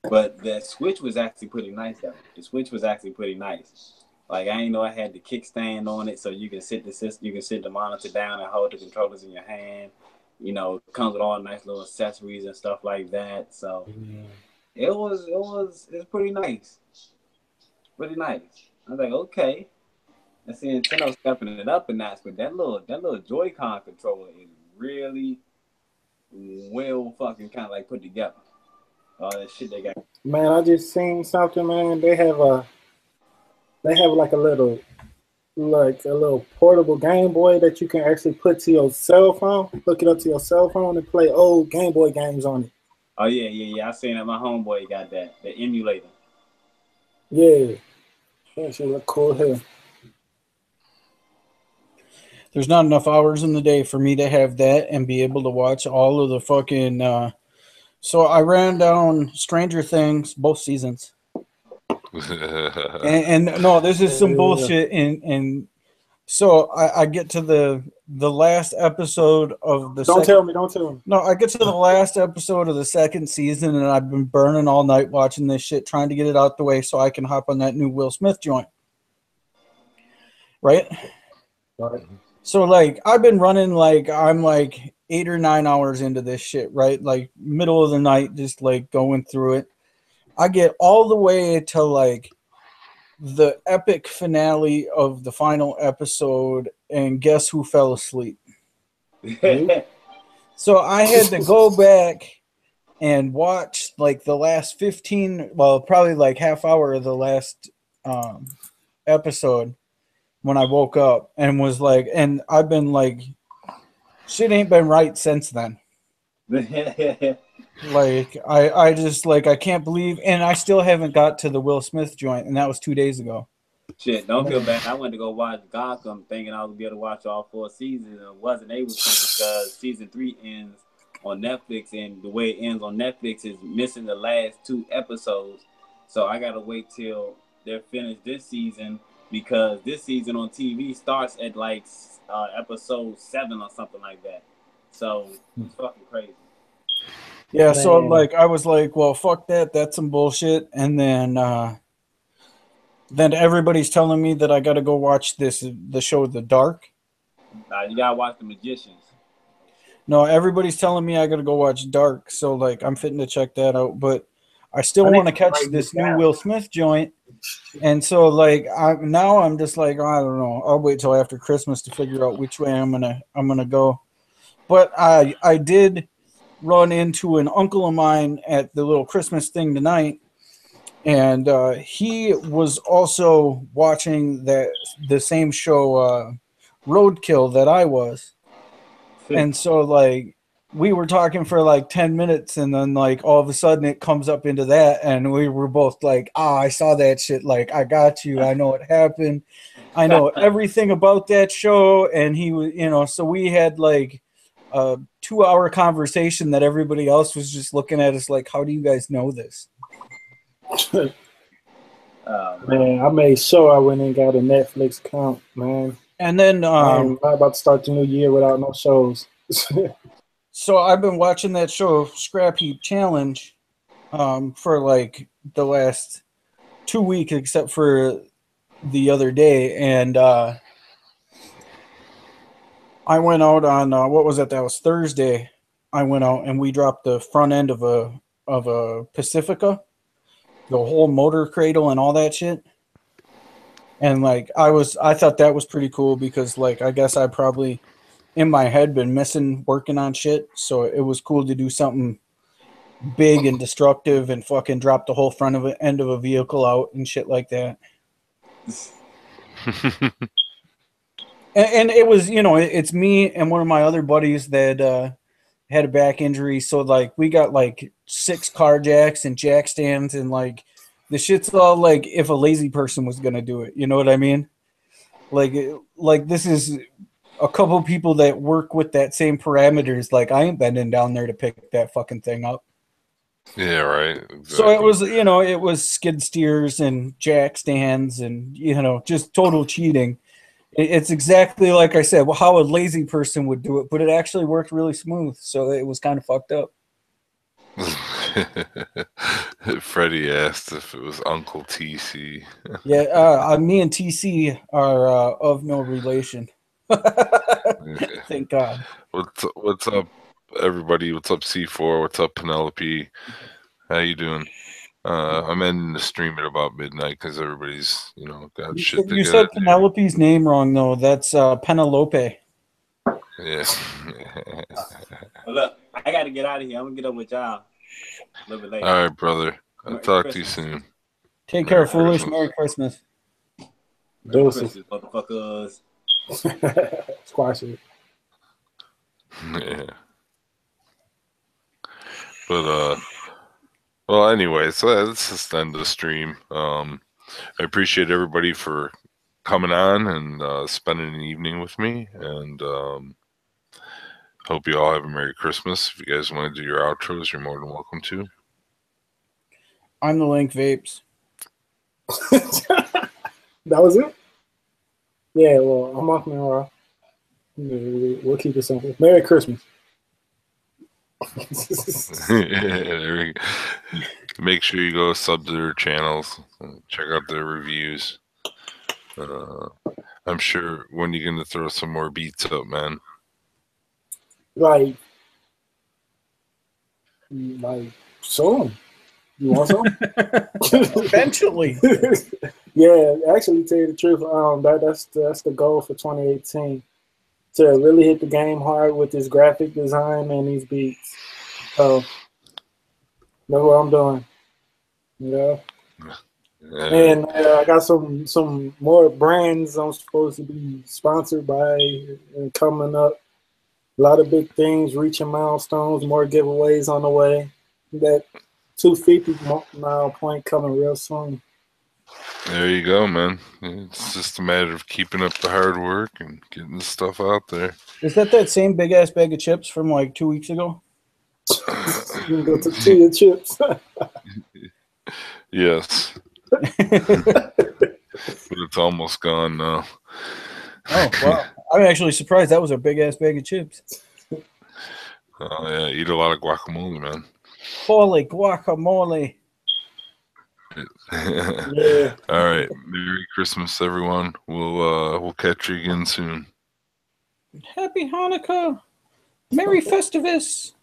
S4: But the Switch was actually pretty nice, though. The Switch was actually pretty nice. Like, I didn't know I had the kickstand on it, so you can sit the monitor down and hold the controllers in your hand. You know, it comes with all nice little accessories and stuff like that. So it was pretty nice. Pretty nice. I was like, okay. I see Nintendo stepping it up a notch, but that little Joy-Con controller is really well fucking kind of like put together. All that shit they got.
S5: Man, I just seen something, man. They have like a little portable Game Boy that you can actually put to your cell phone, hook it up to your cell phone and play old Game Boy games on it.
S4: Oh yeah. I seen that. My homeboy got that, the emulator.
S5: Yeah. That shit look cool here.
S1: There's not enough hours in the day for me to have that and be able to watch all of the fucking. So I ran down Stranger Things both seasons, and no, this is some bullshit. And so I get to the last episode of the.
S5: Don't tell me.
S1: No, I get to the last episode of the second season, and I've been burning all night watching this shit, trying to get it out the way so I can hop on that new Will Smith joint. Right. So, like, I've been running, like, I'm, like, 8 or 9 hours into this shit, right? Like, middle of the night, just, like, going through it. I get all the way to, like, the epic finale of the final episode, and guess who fell asleep? So I had to go back and watch, like, the last 15, well, probably, like, half hour of the last episode. When I woke up and was like, and I've been like, shit ain't been right since then. Like, I just, like, I can't believe, and I still haven't got to the Will Smith joint, and that was 2 days ago.
S4: Shit, don't feel bad. I went to go watch Gotham thinking I was going to be able to watch all 4 seasons and wasn't able to because season 3 ends on Netflix, and the way it ends on Netflix is missing the last 2 episodes. So I got to wait till they're finished this season, because this season on TV starts at like episode 7 or something like that. So it's fucking crazy.
S1: Yeah, so like I was like, well, fuck that. That's some bullshit. And then everybody's telling me that I got to go watch the show The Dark.
S4: You gotta watch The Magicians.
S1: No, everybody's telling me I got to go watch Dark. So like I'm fitting to check that out, but I still want to catch this new Will Smith joint. And so, like, I'm just like, I don't know. I'll wait till after Christmas to figure out which way I'm gonna go. But I did run into an uncle of mine at the little Christmas thing tonight, and he was also watching the same show, Roadkill, that I was. And so, like, we were talking for like 10 minutes, and then like all of a sudden it comes up into that, and we were both like, I saw that shit. Like, I got you. I know what happened. I know everything about that show, and he was, you know, so we had like a 2-hour conversation that everybody else was just looking at us like, how do you guys know this?
S5: Man, I made sure I went and got a Netflix account, man.
S1: And then
S5: I'm not about to start the new year without no shows.
S1: so I've been watching that show Scrap Heap Challenge for like the last 2 weeks, except for the other day, and I went out on what was it? That was Thursday. I went out and we dropped the front end of a Pacifica, the whole motor cradle and all that shit. And like I thought that was pretty cool because like I guess I probably in my head been missing working on shit, so it was cool to do something big and destructive and fucking drop the whole front of an end of a vehicle out and shit like that. And it was, you know, it's me and one of my other buddies that had a back injury, so like we got like 6 car jacks and jack stands, and like the shit's all like if a lazy person was gonna do it, you know what I mean? Like this is a couple people that work with that same parameters. Like I ain't bending down there to pick that fucking thing up.
S3: Yeah, right. Exactly.
S1: So it was, you know, it was skid steers and jack stands and, you know, just total cheating. It's exactly like I said, well, how a lazy person would do it, but it actually worked really smooth. So it was kind of fucked up.
S3: Freddie asked if it was Uncle TC.
S1: Yeah, me and TC are of no relation. Thank God.
S3: What's up, everybody? What's up, C4? What's up, Penelope? How you doing? I'm ending the stream at about midnight because everybody's, you know, got shit to
S1: You
S3: get.
S1: said Penelope's name wrong, though. That's Penelope.
S3: Yeah.
S4: Well, look, I got to get out of here. I'm going to get up with y'all a little bit later.
S3: All right, brother. I'll
S4: Merry
S3: talk
S4: Christmas.
S3: to you soon.
S1: Take care,
S3: Merry
S1: Foolish.
S3: Christmas.
S1: Merry Christmas.
S4: Merry Christmas, motherfuckers.
S5: Squash it.
S3: Yeah. But well, anyway, so let's just end the stream. I appreciate everybody for coming on and spending an evening with me, and hope you all have a Merry Christmas. If you guys want to do your outros, you're more than welcome to.
S1: I'm the Link Vapes.
S5: That was it? Yeah, well, I'm off now, Raw. We'll keep it simple. Merry Christmas.
S3: There we go. Make sure you go sub to their channels, check out their reviews. I'm sure when you're gonna throw some more beats up, man.
S5: Like soon. You want some?
S1: Eventually.
S5: Yeah, actually, to tell you the truth, that's the goal for 2018, to really hit the game hard with this graphic design and these beats. So that's what I'm doing. You know. And I got some more brands I'm supposed to be sponsored by and coming up. A lot of big things, reaching milestones, more giveaways on the way. That 250 mile point coming real soon.
S3: There you go, man. It's just a matter of keeping up the hard work and getting the stuff out there.
S1: Is that same big ass bag of chips from like 2 weeks ago?
S5: You can go to tea and chips.
S3: Yes. But it's almost gone now.
S1: Oh, wow. I'm actually surprised that was a big ass bag of chips.
S3: Oh, yeah. Eat a lot of guacamole, man.
S1: Holy guacamole.
S5: Yeah.
S3: All right. Merry Christmas, everyone. We'll catch you again soon.
S1: Happy Hanukkah. Merry Festivus.